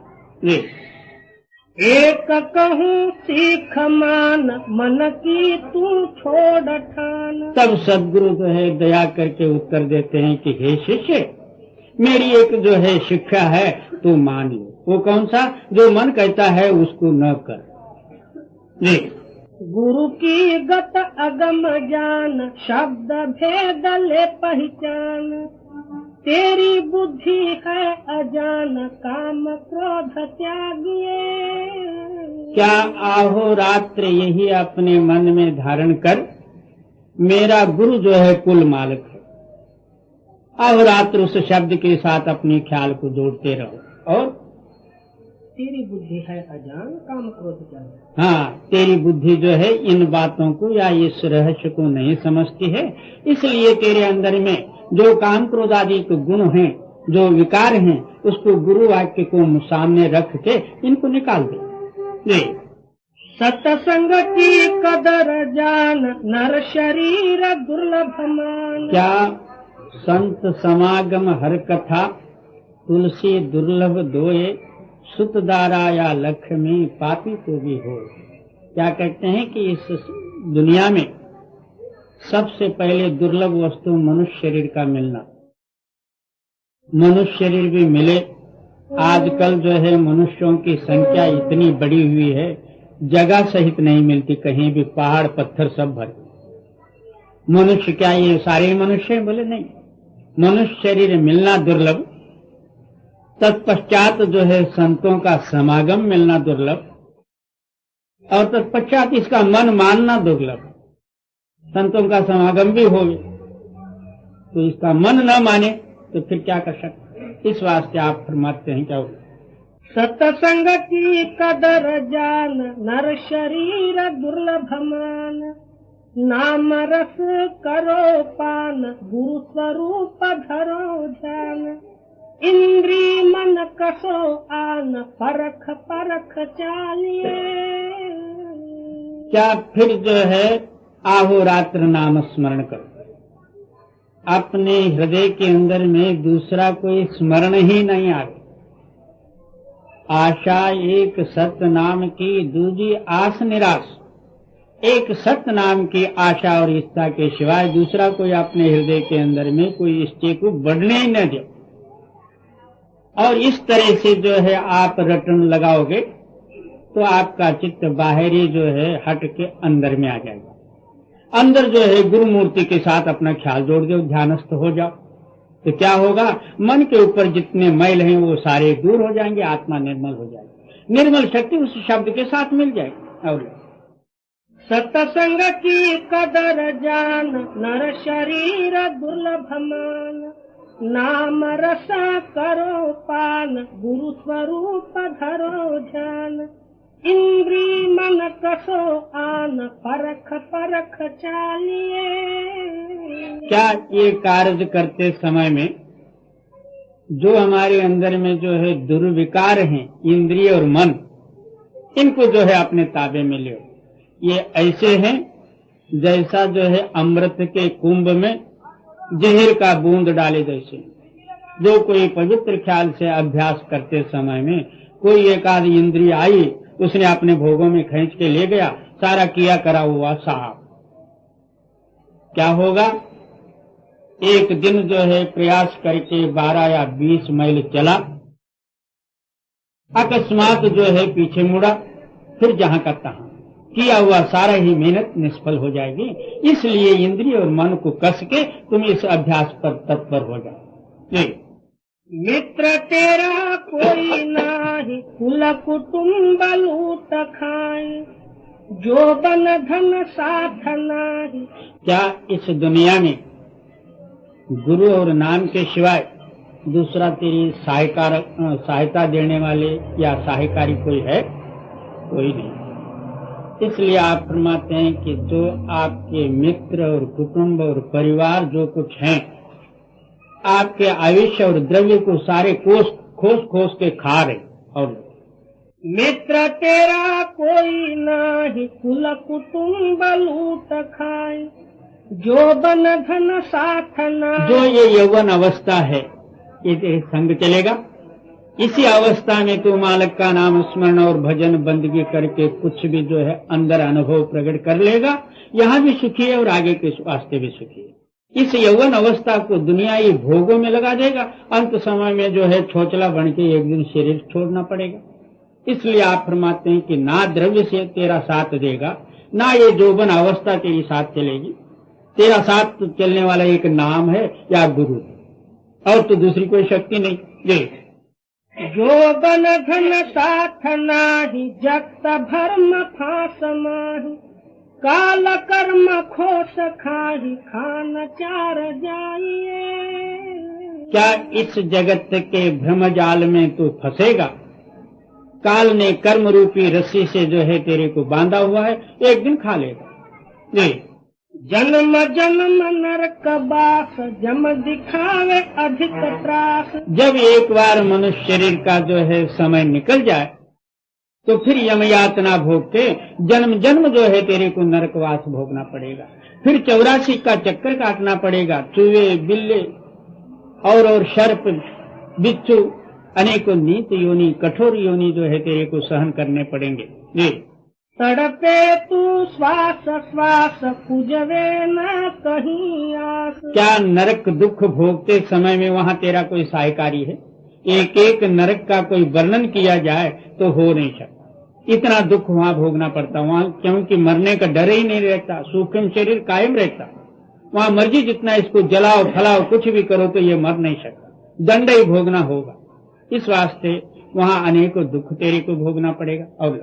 जी, एक कहूँ सीख मान, मन की तू छोड़ ठान। तब सदगुरु जो है दया करके उत्तर देते हैं कि हे शिष्य, मेरी एक जो है शिक्षा है तू मान लो। वो कौन सा? जो मन कहता है उसको न कर। जी, गुरु की गत अगम जान, शब्द भेद ले पहचान। तेरी बुद्धि है अजान, काम क्रोध त्यागिए। क्या अहोरात्र यही अपने मन में धारण कर, मेरा गुरु जो है कुल मालिक है। अहोरात्र उस शब्द के साथ अपने ख्याल को जोड़ते रहो। और तेरी बुद्धि है अजान, काम क्रोध जान। हाँ, तेरी बुद्धि जो है इन बातों को या इस रहस्य को नहीं समझती है, इसलिए तेरे अंदर में जो काम क्रोध आदि के गुण हैं, जो विकार हैं, उसको गुरु वाक्य को सामने रख के इनको निकाल दे। सत्संग की कदर जान, नर शरीर दुर्लभ मान। क्या संत समागम हर कथा, तुलसी दुर्लभ दोए, सुत दारा या लक्ष्मी पापी को भी हो। क्या कहते हैं कि इस दुनिया में सबसे पहले दुर्लभ वस्तु मनुष्य शरीर का मिलना। मनुष्य शरीर भी मिले। आजकल जो है मनुष्यों की संख्या इतनी बढ़ी हुई है, जगह सहित नहीं मिलती, कहीं भी पहाड़ पत्थर सब भर। मनुष्य क्या ये सारे मनुष्य हैं? बोले नहीं, मनुष्य शरीर मिलना दुर्लभ, तत्पश्चात जो है संतों का समागम मिलना दुर्लभ, और तत्पश्चात इसका मन मानना दुर्लभ। संतों का समागम भी हो तो इसका मन न माने तो फिर क्या कर सकते? इस वास्ते आप फरमाते हैं क्या? सत्संग की कदर जान, नर शरीर दुर्लभ मान। नाम रस करो पान, गुरु स्वरूप धरो ध्यान। इंद्री मन कसो आन, परख परख चालिए। क्या फिर जो है आहोरात्र नाम स्मरण करो। अपने हृदय के अंदर में दूसरा कोई स्मरण ही नहीं आवे। आशा एक सत्य नाम की, दूजी आस निराश। एक सत्य नाम की आशा और इच्छा के सिवाय दूसरा कोई अपने हृदय के अंदर में कोई इच्छा को बढ़ने ही न दे। और इस तरह से जो है आप रटन लगाओगे तो आपका चित्त बाहरी जो है हट के अंदर में आ जाएगा। अंदर जो है गुरु मूर्ति के साथ अपना ख्याल जोड़ दो, ध्यानस्थ हो जाओ, तो क्या होगा? मन के ऊपर जितने मैल हैं वो सारे दूर हो जाएंगे, आत्मा निर्मल हो जाएगी। निर्मल शक्ति उस शब्द के साथ मिल जाएगी। और सत्संग की कदर जान, नर शरीर दुर्लभ मान। नाम रसा करो पान, गुरु स्वरूप धरो ध्यान। इंद्री मन कसो आन, परख परख चालिए। क्या ये कार्य करते समय में जो हमारे अंदर में जो है दुर्विकार हैं, इंद्रिय और मन, इनको जो है अपने ताबे में ले। ये ऐसे हैं जैसा जो है अमृत के कुंभ में जहर का बूंद डाले जैसे। जो कोई पवित्र ख्याल से अभ्यास करते समय में कोई एकाध इंद्रिय आई, उसने अपने भोगों में खींच के ले गया, सारा किया करा हुआ साफ। क्या होगा? एक दिन जो है प्रयास करके 12 या 20 मील चला, अकस्मात जो है पीछे मुड़ा, फिर जहां का तहां किया हुआ सारा ही मेहनत निष्फल हो जाएगी। इसलिए इंद्रिय और मन को कस के तुम इस अभ्यास पर तत्पर हो जाओ। मित्र तेरा कोई नाही, कुल कुटुंब लूट खाए। जो बन धन साथ नाही। क्या इस दुनिया में गुरु और नाम के सिवाय दूसरा तेरी सहायता देने वाले या सहायकारी कोई है? कोई नहीं। इसलिए आप फरमाते हैं कि जो आपके मित्र और कुटुंब और परिवार जो कुछ हैं, आपके आयुष्य और द्रव्य को सारे खोस के खा रहे। और मित्र तेरा कोई नाही, कुल कुटुंब लूट खाए। जो बन धन साथ ना। जो ये यौवन अवस्था है, ये संग चलेगा। इसी अवस्था में तू मालिक का नाम स्मरण और भजन बंदगी करके कुछ भी जो है अंदर अनुभव प्रकट कर लेगा। यहाँ भी सुखी है और आगे के वास्ते भी सुखी है। इस यौवन अवस्था को दुनियाई भोगों में लगा देगा, अंत समय में जो है छोचला बन के एक दिन शरीर छोड़ना पड़ेगा। इसलिए आप फरमाते हैं कि ना द्रव्य से तेरा साथ देगा, ना ये यौवन अवस्था तेरी साथ चलेगी। तेरा साथ तो चलने वाला एक नाम है या गुरु, और तो दूसरी कोई शक्ति नहीं। ये जो बन धन साथ नाही, जगत भर्म फांस माही। काल कर्म खोस खाही, खान चार जाइए। क्या इस जगत के भ्रम जाल में तू फंसेगा? काल ने कर्म रूपी रस्सी से जो है तेरे को बांधा हुआ है, एक दिन खा लेगा। जी, जन्म जन्म नरक बास, जम दिखावे अधिक त्रास। जब एक बार मनुष्य शरीर का जो है समय निकल जाए तो फिर यम यातना भोग के जन्म जन्म जो है तेरे को नरकवास भोगना पड़ेगा। फिर 84 का चक्कर काटना पड़ेगा। चूहे, बिल्ले और सर्प, बिच्छू, अनेकों नीच योनि, कठोर योनि जो है तेरे को सहन करने पड़ेंगे। जी, तड़पे तू श्वास श्वास, पूजवे न कहीं आस। क्या नरक दुख भोगते समय में वहाँ तेरा कोई सहायकारी है? एक एक नरक का कोई वर्णन किया जाए तो हो नहीं सकता। इतना दुख वहाँ भोगना पड़ता वहाँ, क्योंकि मरने का डर ही नहीं रहता, सूक्ष्म शरीर कायम रहता। वहाँ मर्जी जितना इसको जलाओ फलाओ कुछ भी करो तो ये मर नहीं सकता, दंड ही भोगना होगा। इस वास्ते वहाँ अनेकों दुख तेरे को भोगना पड़ेगा। और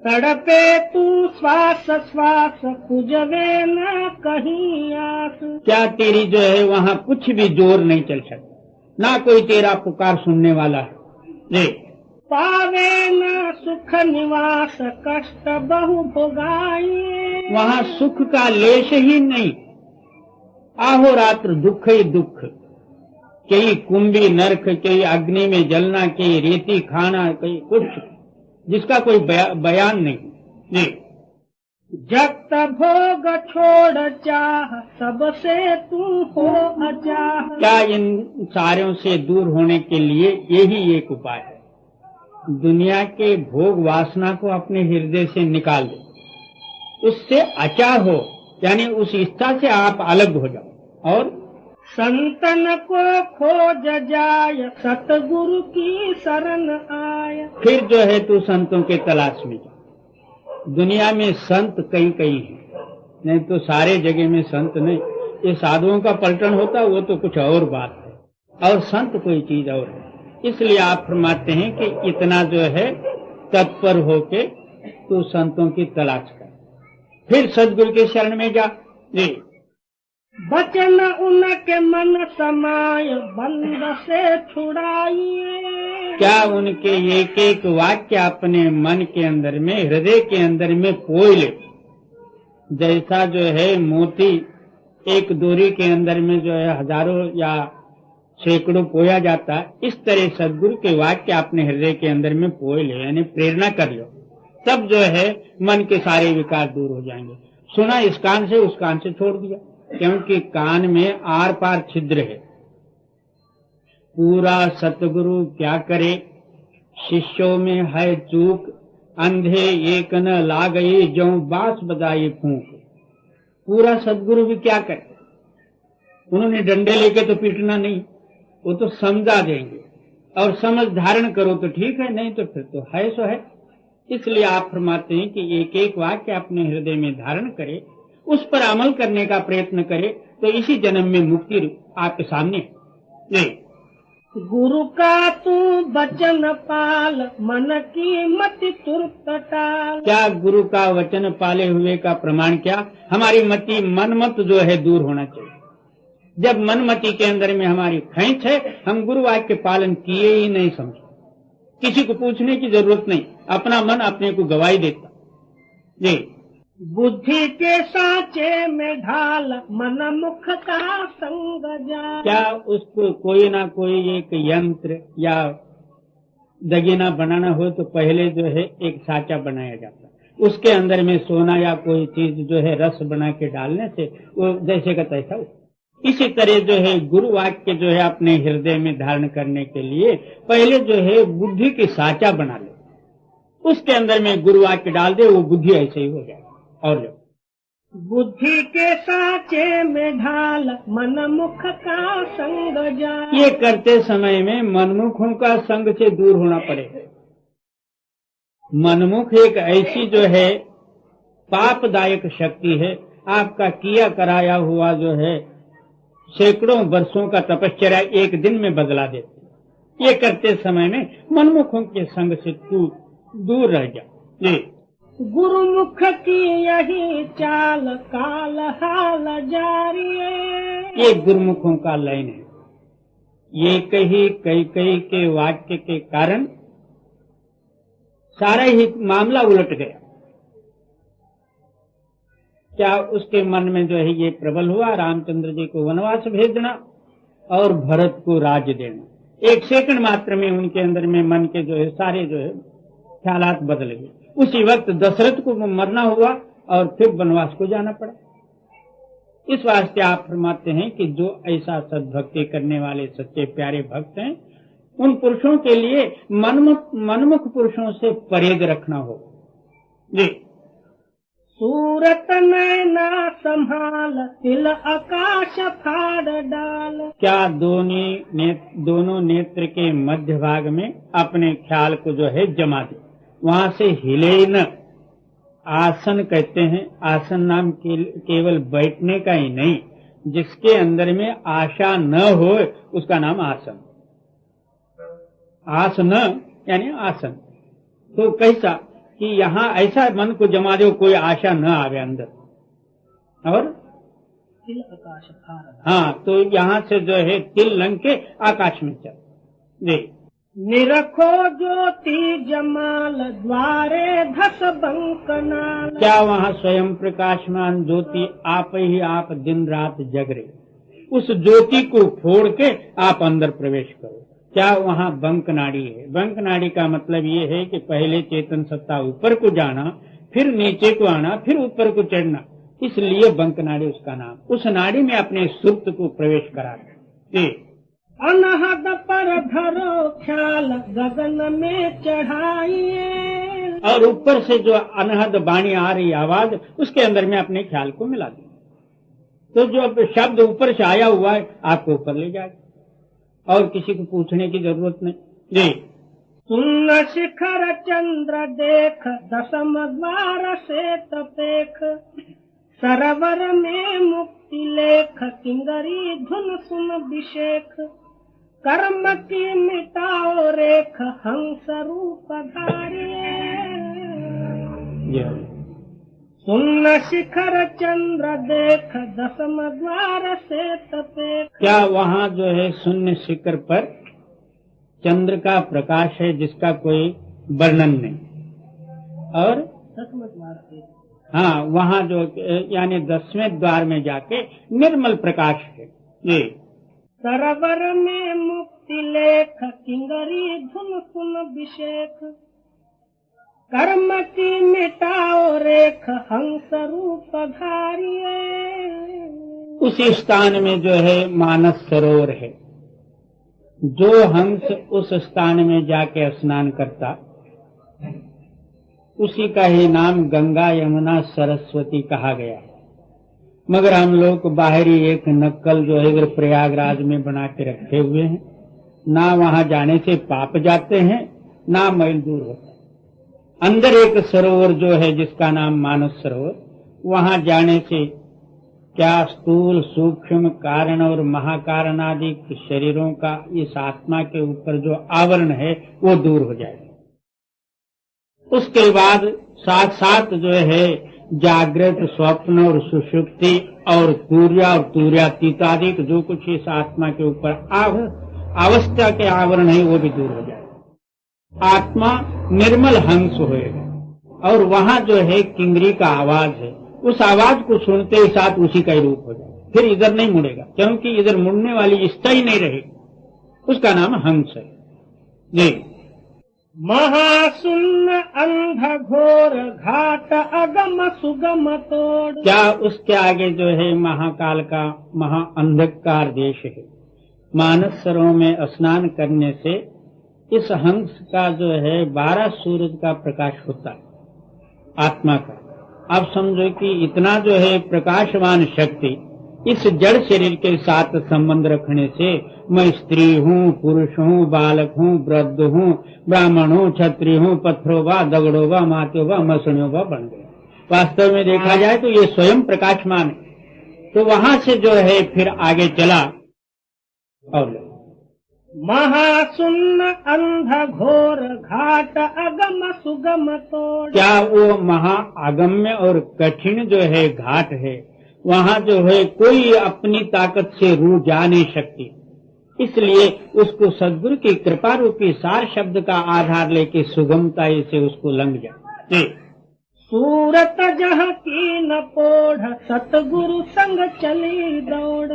तड़पे तू श्वास श्वास, पूजवे न कहीं आस। क्या तेरी जो है वहाँ कुछ भी जोर नहीं चल सकता, ना कोई तेरा पुकार सुनने वाला है। जी, पावे न सुख निवास, कष्ट बहु भोगाई। वहाँ सुख का लेश ही नहीं, अहोरात्र दुख ही दुख। कहीं कुंभी नरक, कहीं अग्नि में जलना, कहीं रेती खाना, कहीं कुछ, जिसका कोई बयान नहीं। जी, जगत भोग छोड़ चाह, सबसे तू हो अचाह। क्या इन सारों से दूर होने के लिए यही एक उपाय है? दुनिया के भोग वासना को अपने हृदय से निकाल दो, उससे अचाह हो, यानी उस इच्छा से आप अलग हो जाओ और संतन को खोज जाय, सतगुरु की शरण आय। फिर जो है तू संतों के तलाश में जा। दुनिया में संत कई कई हैं, नहीं तो सारे जगह में संत नहीं। ये साधुओं का पलटन होता वो तो कुछ और बात है, और संत कोई चीज और है। इसलिए आप फरमाते हैं कि इतना जो है तत्पर होके तू संतों की तलाश कर, फिर सदगुरु के शरण में जा। जी, बचन उनके मन समाय, बंद से छुड़ाइए। क्या उनके एक एक वाक्य अपने मन के अंदर में, हृदय के अंदर में पोय ले। जैसा जो है मोती एक डोरी के अंदर में जो है हजारों या सैकड़ों पोया जाता है, इस तरह सदगुरु के वाक्य अपने हृदय के अंदर में पोय ले, यानी प्रेरणा कर लो। तब जो है मन के सारे विकार दूर हो जाएंगे। सुना इस कान से, उस कान से छोड़ दिया, क्योंकि कान में आर पार छिद्र है। पूरा सतगुरु क्या करे, शिष्यों में है चूक, अंधे एक न लागई, जो बांस बजाई फूंक। पूरा सदगुरु भी क्या करे, उन्होंने डंडे लेके तो पीटना नहीं, वो तो समझा देंगे, और समझ धारण करो तो ठीक है, नहीं तो फिर तो है सो है। इसलिए आप फरमाते हैं कि एक एक वाक्य अपने हृदय में धारण करे, उस पर अमल करने का प्रयत्न करे, तो इसी जन्म में मुक्ति आपके सामने है। गुरु का तू वचन पाल, मन की मति तुरत टाल। क्या गुरु का वचन पाले हुए का प्रमाण क्या? हमारी मति मन मत जो है दूर होना चाहिए। जब मन मति के अंदर में हमारी खैंच है, हम गुरु वाक्य के पालन किए ही नहीं समझे। किसी को पूछने की जरूरत नहीं, अपना मन अपने को गवाही देता। जी, बुद्धि के सांचे में ढाल, मन मुख का संग जा। क्या उसको कोई ना कोई एक यंत्र या दगीना बनाना हो तो पहले जो है एक साचा बनाया जाता है, उसके अंदर में सोना या कोई चीज जो है रस बना के डालने से वो जैसे का तैसा हो। इसी तरह जो है गुरु वाक्य जो है अपने हृदय में धारण करने के लिए पहले जो है बुद्धि की साचा बना ले, उसके अंदर में गुरु वाक्य डाल दे, वो बुद्धि ऐसे ही हो जाए। और बुद्धि के साचे में ढाल, मन मुख का संग जा। ये करते समय में मनमुखों का संग से दूर होना पड़ेगा। मनमुख एक ऐसी जो है पापदायक शक्ति है, आपका किया कराया हुआ जो है सैकड़ों वर्षों का तपश्चर्या एक दिन में बदला देती। ये करते समय में मनमुखों के संग से तू दूर रह जा। ये गुरुमुख की यही चाल, काल हाल जारी है। ये गुरुमुखों का लाइन है। ये कही कई के वाक्य के कारण सारा ही मामला उलट गया। क्या उसके मन में जो है ये प्रबल हुआ, रामचंद्र जी को वनवास भेजना और भरत को राज्य देना। एक सेकंड मात्र में उनके अंदर में मन के जो है सारे जो है ख्यालात बदल गए। उसी वक्त दशरथ को मरना हुआ और फिर वनवास को जाना पड़ा। इस वास्ते आप फरमाते हैं कि जो ऐसा सद्भक्ति करने वाले सच्चे प्यारे भक्त हैं, उन पुरुषों के लिए मनमुख पुरुषों से परहेज रखना होगा। जी। सूरत नैना संभाल, तिल आकाश फाड़ डाल। क्या दोनों नेत्र के मध्य भाग में अपने ख्याल को जो है जमा दे, वहां से हिले न। आसन कहते हैं, आसन नाम केवल बैठने का ही नहीं, जिसके अंदर में आशा न हो उसका नाम आसन। आसन यानी आसन। तो कैसा कि यहाँ ऐसा मन को जमा दो कोई आशा न आवे अंदर, और तिल आकाश फाड़। हाँ, तो यहाँ से जो है तिल लंग के आकाश में चल। जी। निरखो ज्योति जमाल, द्वारे धस बंकनाल। क्या वहाँ स्वयं प्रकाशमान ज्योति आप ही आप दिन रात जग रहे, उस ज्योति को फोड़ के आप अंदर प्रवेश करो। क्या वहाँ बंक नाड़ी है? बंक नाड़ी का मतलब ये है कि पहले चेतन सत्ता ऊपर को जाना, फिर नीचे को आना, फिर ऊपर को चढ़ना, इसलिए बंक नाड़ी उसका नाम। उस नाड़ी में अपने सुप्त को प्रवेश कराना। अनहद पर धरो ख्याल, गगन में चढ़ाइए। और ऊपर से जो अनहद बाणी आ रही आवाज, उसके अंदर में अपने ख्याल को मिला दे, तो जो शब्द ऊपर से आया हुआ है आपको ऊपर ले जाएगा और किसी को पूछने की जरूरत नहीं। जी। सुन शिखर चंद्र देख, दसम द्वार से तपेख। सरोवर में मुक्ति लेख, किंगरी धुन सुन विशेख। कर्म की मिटाओ रेख, हंस रूप धारिए। सुन शिखर चंद्र देख, दसम द्वार से तपेख। क्या वहाँ जो है शून्य शिखर पर चंद्र का प्रकाश है जिसका कोई वर्णन नहीं, और दसम द्वार से, हाँ, वहाँ जो यानी 10वें द्वार में जाके निर्मल प्रकाश है। जी। सरोवर में मुक्ति लेख, किंगरी धुन सुन विशेख। कर्म की मिटाओ रेख, हंस रूप धारिए। उसी स्थान में जो है मानस सरोवर है। जो हंस उस स्थान में जाके स्नान करता, उसी का ही नाम गंगा यमुना सरस्वती कहा गया है। मगर हम लोग बाहरी एक नक्कल जो है इधर प्रयागराज में बना के रखे हुए हैं, ना वहां जाने से पाप जाते हैं, ना मैल दूर होता है। अंदर एक सरोवर जो है जिसका नाम मानस सरोवर, वहां जाने से क्या स्थूल सूक्ष्म कारण और महाकारण आदि शरीरों का इस आत्मा के ऊपर जो आवरण है वो दूर हो जाएगा। उसके बाद साथ साथ जो है जागृत स्वप्न और सुषुप्ति और तुर्यातीत आदि जो कुछ इस आत्मा के ऊपर अवस्था के आवरण है वो भी दूर हो जाएगा। आत्मा निर्मल हंस होएगा और वहां जो है किंगरी का आवाज है, उस आवाज को सुनते ही साथ उसी का ही रूप हो जाएगा, फिर इधर नहीं मुड़ेगा, क्योंकि इधर मुड़ने वाली इच्छा ही नहीं रहेगी। उसका नाम हंस है। जी। महाशून्य अंध घोर घाट अगम सुगम तोड़। क्या उसके आगे जो है महाकाल का महा अंधकार देश है। मानस सरोवर में स्नान करने से इस हंस का जो है 12 सूरज का प्रकाश होता है आत्मा का। अब समझो कि इतना जो है प्रकाशवान शक्ति इस जड़ शरीर के साथ संबंध रखने से मैं स्त्री हूँ, पुरुष हूँ, बालक हूँ, वृद्ध हूँ, ब्राह्मण हूँ, क्षत्रिय हूँ, पत्थरों वा, दगड़ों वा, मात्यो वा, मसणियों वा बन गया। वास्तव में देखा जाए तो ये स्वयं प्रकाशमान है। तो वहां से जो है फिर आगे चला और महाशून्य अंध घोर घाट अगम सुगम तोड़। क्या वो महाअगम्य और कठिन जो है घाट है, वहां जो है कोई अपनी ताकत से रू जा नहीं सकती। इसलिए उसको सद्गुरु की कृपा रूपी सार शब्द का आधार लेके सुगमता से उसको लंघ जाए। सूरत जहाँ की न पोढ़ सतगुरु संग चली दौड़,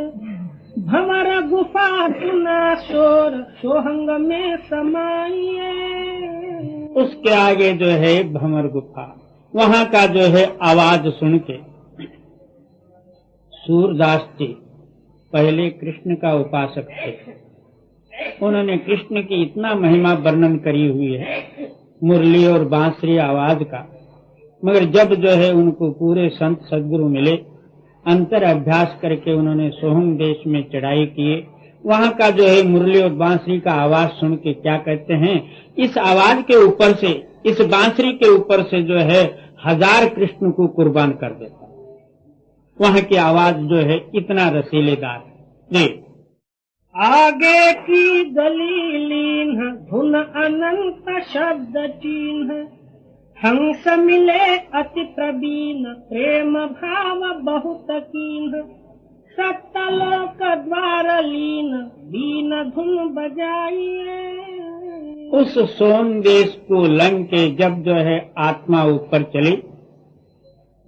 भंवर गुफा सुना शोर सोहंग में समाइए। उसके आगे जो है भंवर गुफा, वहाँ का जो है आवाज सुन के सूरदास जी पहले कृष्ण का उपासक थे। उन्होंने कृष्ण की इतना महिमा वर्णन करी हुई है मुरली और बांसुरी आवाज का, मगर जब जो है उनको पूरे संत सद्गुरु मिले, अंतर अभ्यास करके उन्होंने सोहंग देश में चढ़ाई किए। वहाँ का जो है मुरली और बांसुरी का आवाज सुन के क्या कहते हैं, इस आवाज के ऊपर से, इस बांसुरी के ऊपर से जो है 1000 कृष्ण को कुर्बान कर देता। वहाँ की आवाज जो है इतना रसीलेदार है। आगे की गली लीन धुन अनंत शब्द चिन्ह, हंस मिले अति प्रवीण प्रेम भाव बहुत कीन्ह, सप्तलोक द्वार लीन बीन धुन बजाइए। उस सोम देश को लंघ के जब जो है आत्मा ऊपर चली,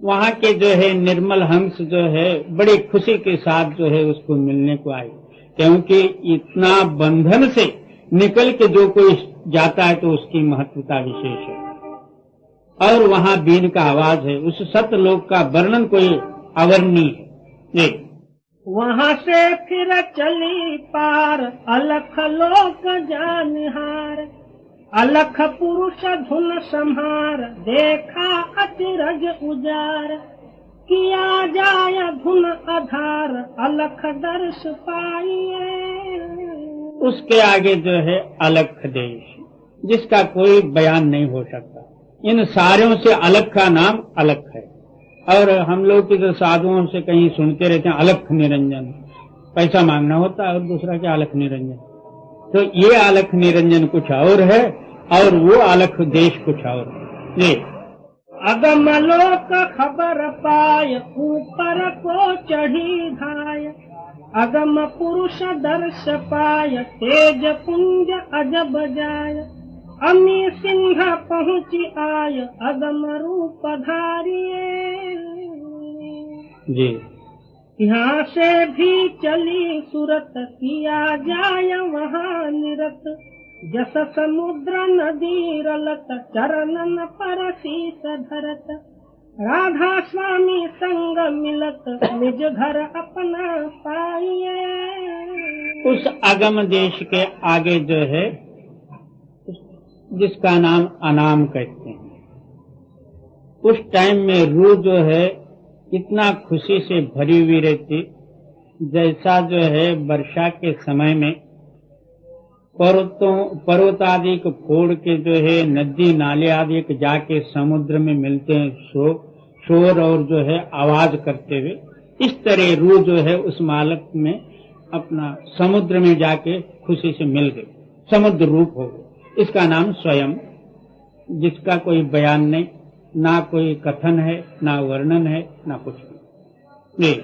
वहाँ के जो है निर्मल हंस जो है बड़ी खुशी के साथ जो है उसको मिलने को आई, क्योंकि इतना बंधन से निकल के जो कोई जाता है तो उसकी महत्वता विशेष है। और वहाँ बीन का आवाज है, उस सतलोक का वर्णन कोई अवर्णनीय है। वहाँ से फिर चली पार अलख लोक जानिहार, अलख पुरुष धुन संहार देखा अतिरज उजार, किया जाय धुन आधार अलख दर्श पाइए। उसके आगे जो है अलख देश, जिसका कोई बयान नहीं हो सकता। इन सारों से अलख का नाम अलख है। और हम लोग की जो साधुओं से कहीं सुनते रहते हैं अलख निरंजन, पैसा मांगना होता है, और दूसरा क्या अलख निरंजन। तो ये अलख निरंजन कुछ और है और वो अलख देश कुछ और है। ये अगम लोक खबर पाय ऊपर को चढ़ी धाय, अगम पुरुष दर्श पाय तेज पुंज अजब जाय, अमी सिंह पहुँची आय अगम रूप धारिये। जी यहाँ से भी चली सूरत किया जाय वहाँ निरत, जस समुद्र नदी रलत चरणन पर शीस धरत, राधा स्वामी संग मिलत निज घर अपना पाइए। उस अगम देश के आगे जो है जिसका नाम अनाम कहते हैं, उस टाइम में रूह जो है इतना खुशी से भरी हुई रहती, जैसा जो है वर्षा के समय में पर्वत आदि को फोड़ के जो है नदी नाले आदि के जाके समुद्र में मिलते हैं शोर और जो है आवाज करते हुए, इस तरह रूह जो है उस मालक में अपना समुद्र में जाके खुशी से मिल गई, समुद्र रूप हो गई। इसका नाम स्वयं, जिसका कोई बयान नहीं, ना कोई कथन है, ना वर्णन है, ना कुछ नहीं।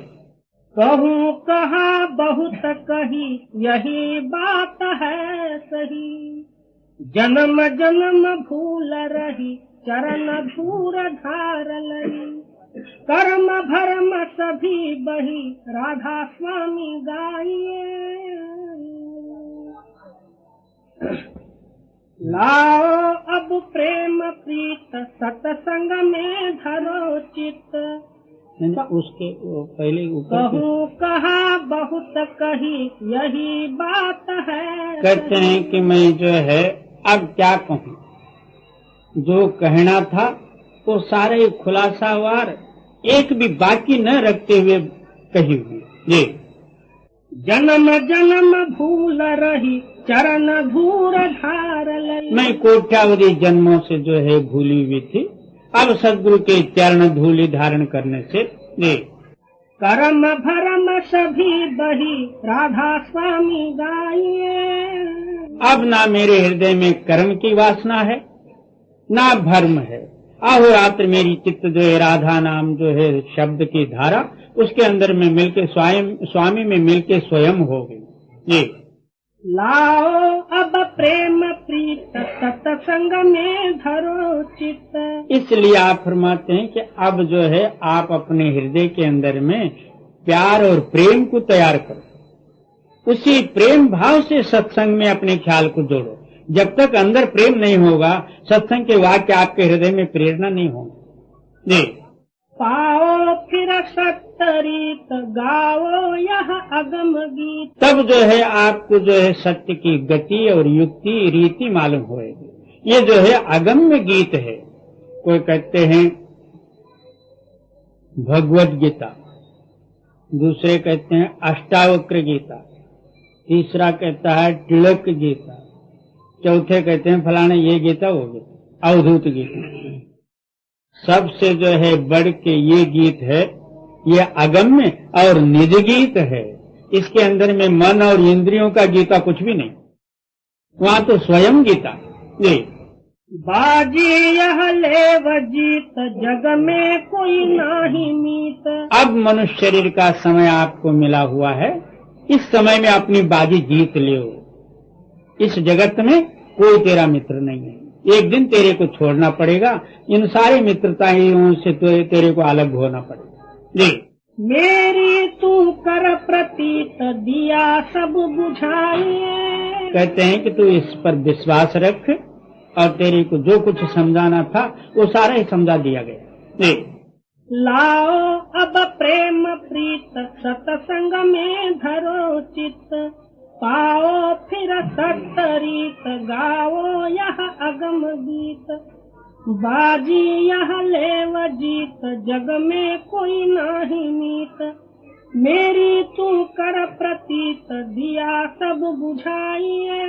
कहूँ कहा बहुत कही यही बात है सही, जन्म जन्म भूल रही चरण धूर धार लही, कर्म भरम सभी बही राधा स्वामी गाइए। लाओ अब प्रेम प्रीत सतसंग में धरो चित्त, उसके पहले ऊपर कहूँ कहा बहुत कही यही बात है। कहते हैं कि मैं जो है अब क्या कहूँ, जो कहना था वो सारे खुलासावार एक भी बाकी न रखते हुए कही हुई। ये जन्म जन्म भूल रही चरण धूर धार लई, मैं कोट्यावधि जन्मों से जो है भूली हुई थी, अब सद्गुरु के चरण धूलि धारण करने से ये कर्म भरम सभी बही राधा स्वामी गाइए। अब ना मेरे हृदय में कर्म की वासना है, ना भर्म है। अहोरात्र मेरी चित्त जो है राधा नाम जो है शब्द की धारा उसके अंदर में मिलके स्वामी में मिलके स्वयं हो गई। ये लाओ अब प्रेम प्रीत सत्संग में धरो चित्त। इसलिए आप फरमाते हैं कि अब जो है आप अपने हृदय के अंदर में प्यार और प्रेम को तैयार करो, उसी प्रेम भाव से सत्संग में अपने ख्याल को जोड़ो। जब तक अंदर प्रेम नहीं होगा, सत्संग के वाक्य आपके हृदय में प्रेरणा नहीं होंगे। जी, पाओ फिर सत्तरीत गाओ यह अगम गीत। तब जो है आपको जो है सत्य की गति और युक्ति रीति मालूम होएगी। ये जो है अगम्य गीत है। कोई कहते हैं भगवत गीता, दूसरे कहते हैं अष्टावक्र गीता, तीसरा कहता है तिलक गीता, चौथे कहते हैं फलाने ये गीता हो गई अवधूत गीता। सबसे जो है बढ़ के ये गीत है, ये अगम्य और निज गीत है। इसके अंदर में मन और इंद्रियों का गीता कुछ भी नहीं, वहां तो स्वयं गीता। जी, बाजी यह लेव जीत जग में कोई नाही मीत। अब मनुष्य शरीर का समय आपको मिला हुआ है, इस समय में अपनी बाजी जीत लियो। इस जगत में कोई तेरा मित्र नहीं है, एक दिन तेरे को छोड़ना पड़ेगा। इन सारी मित्रताओं से तो तेरे को अलग होना पड़ेगा। जी, मेरी तू कर प्रतीत दिया सब बुझाइए। कहते हैं कि तू इस पर विश्वास रख और तेरे को जो कुछ समझाना था वो सारा ही समझा दिया गया। जी, लाओ अब प्रेम प्रीत सत्संग में धरो चित्त। पाओ फिर सत्तरीत गाओ यह अगम गीत। बाजी यह लेव जीत जग में कोई नाही मीत। मेरी तू कर प्रतीत दिया सब बुझाइए।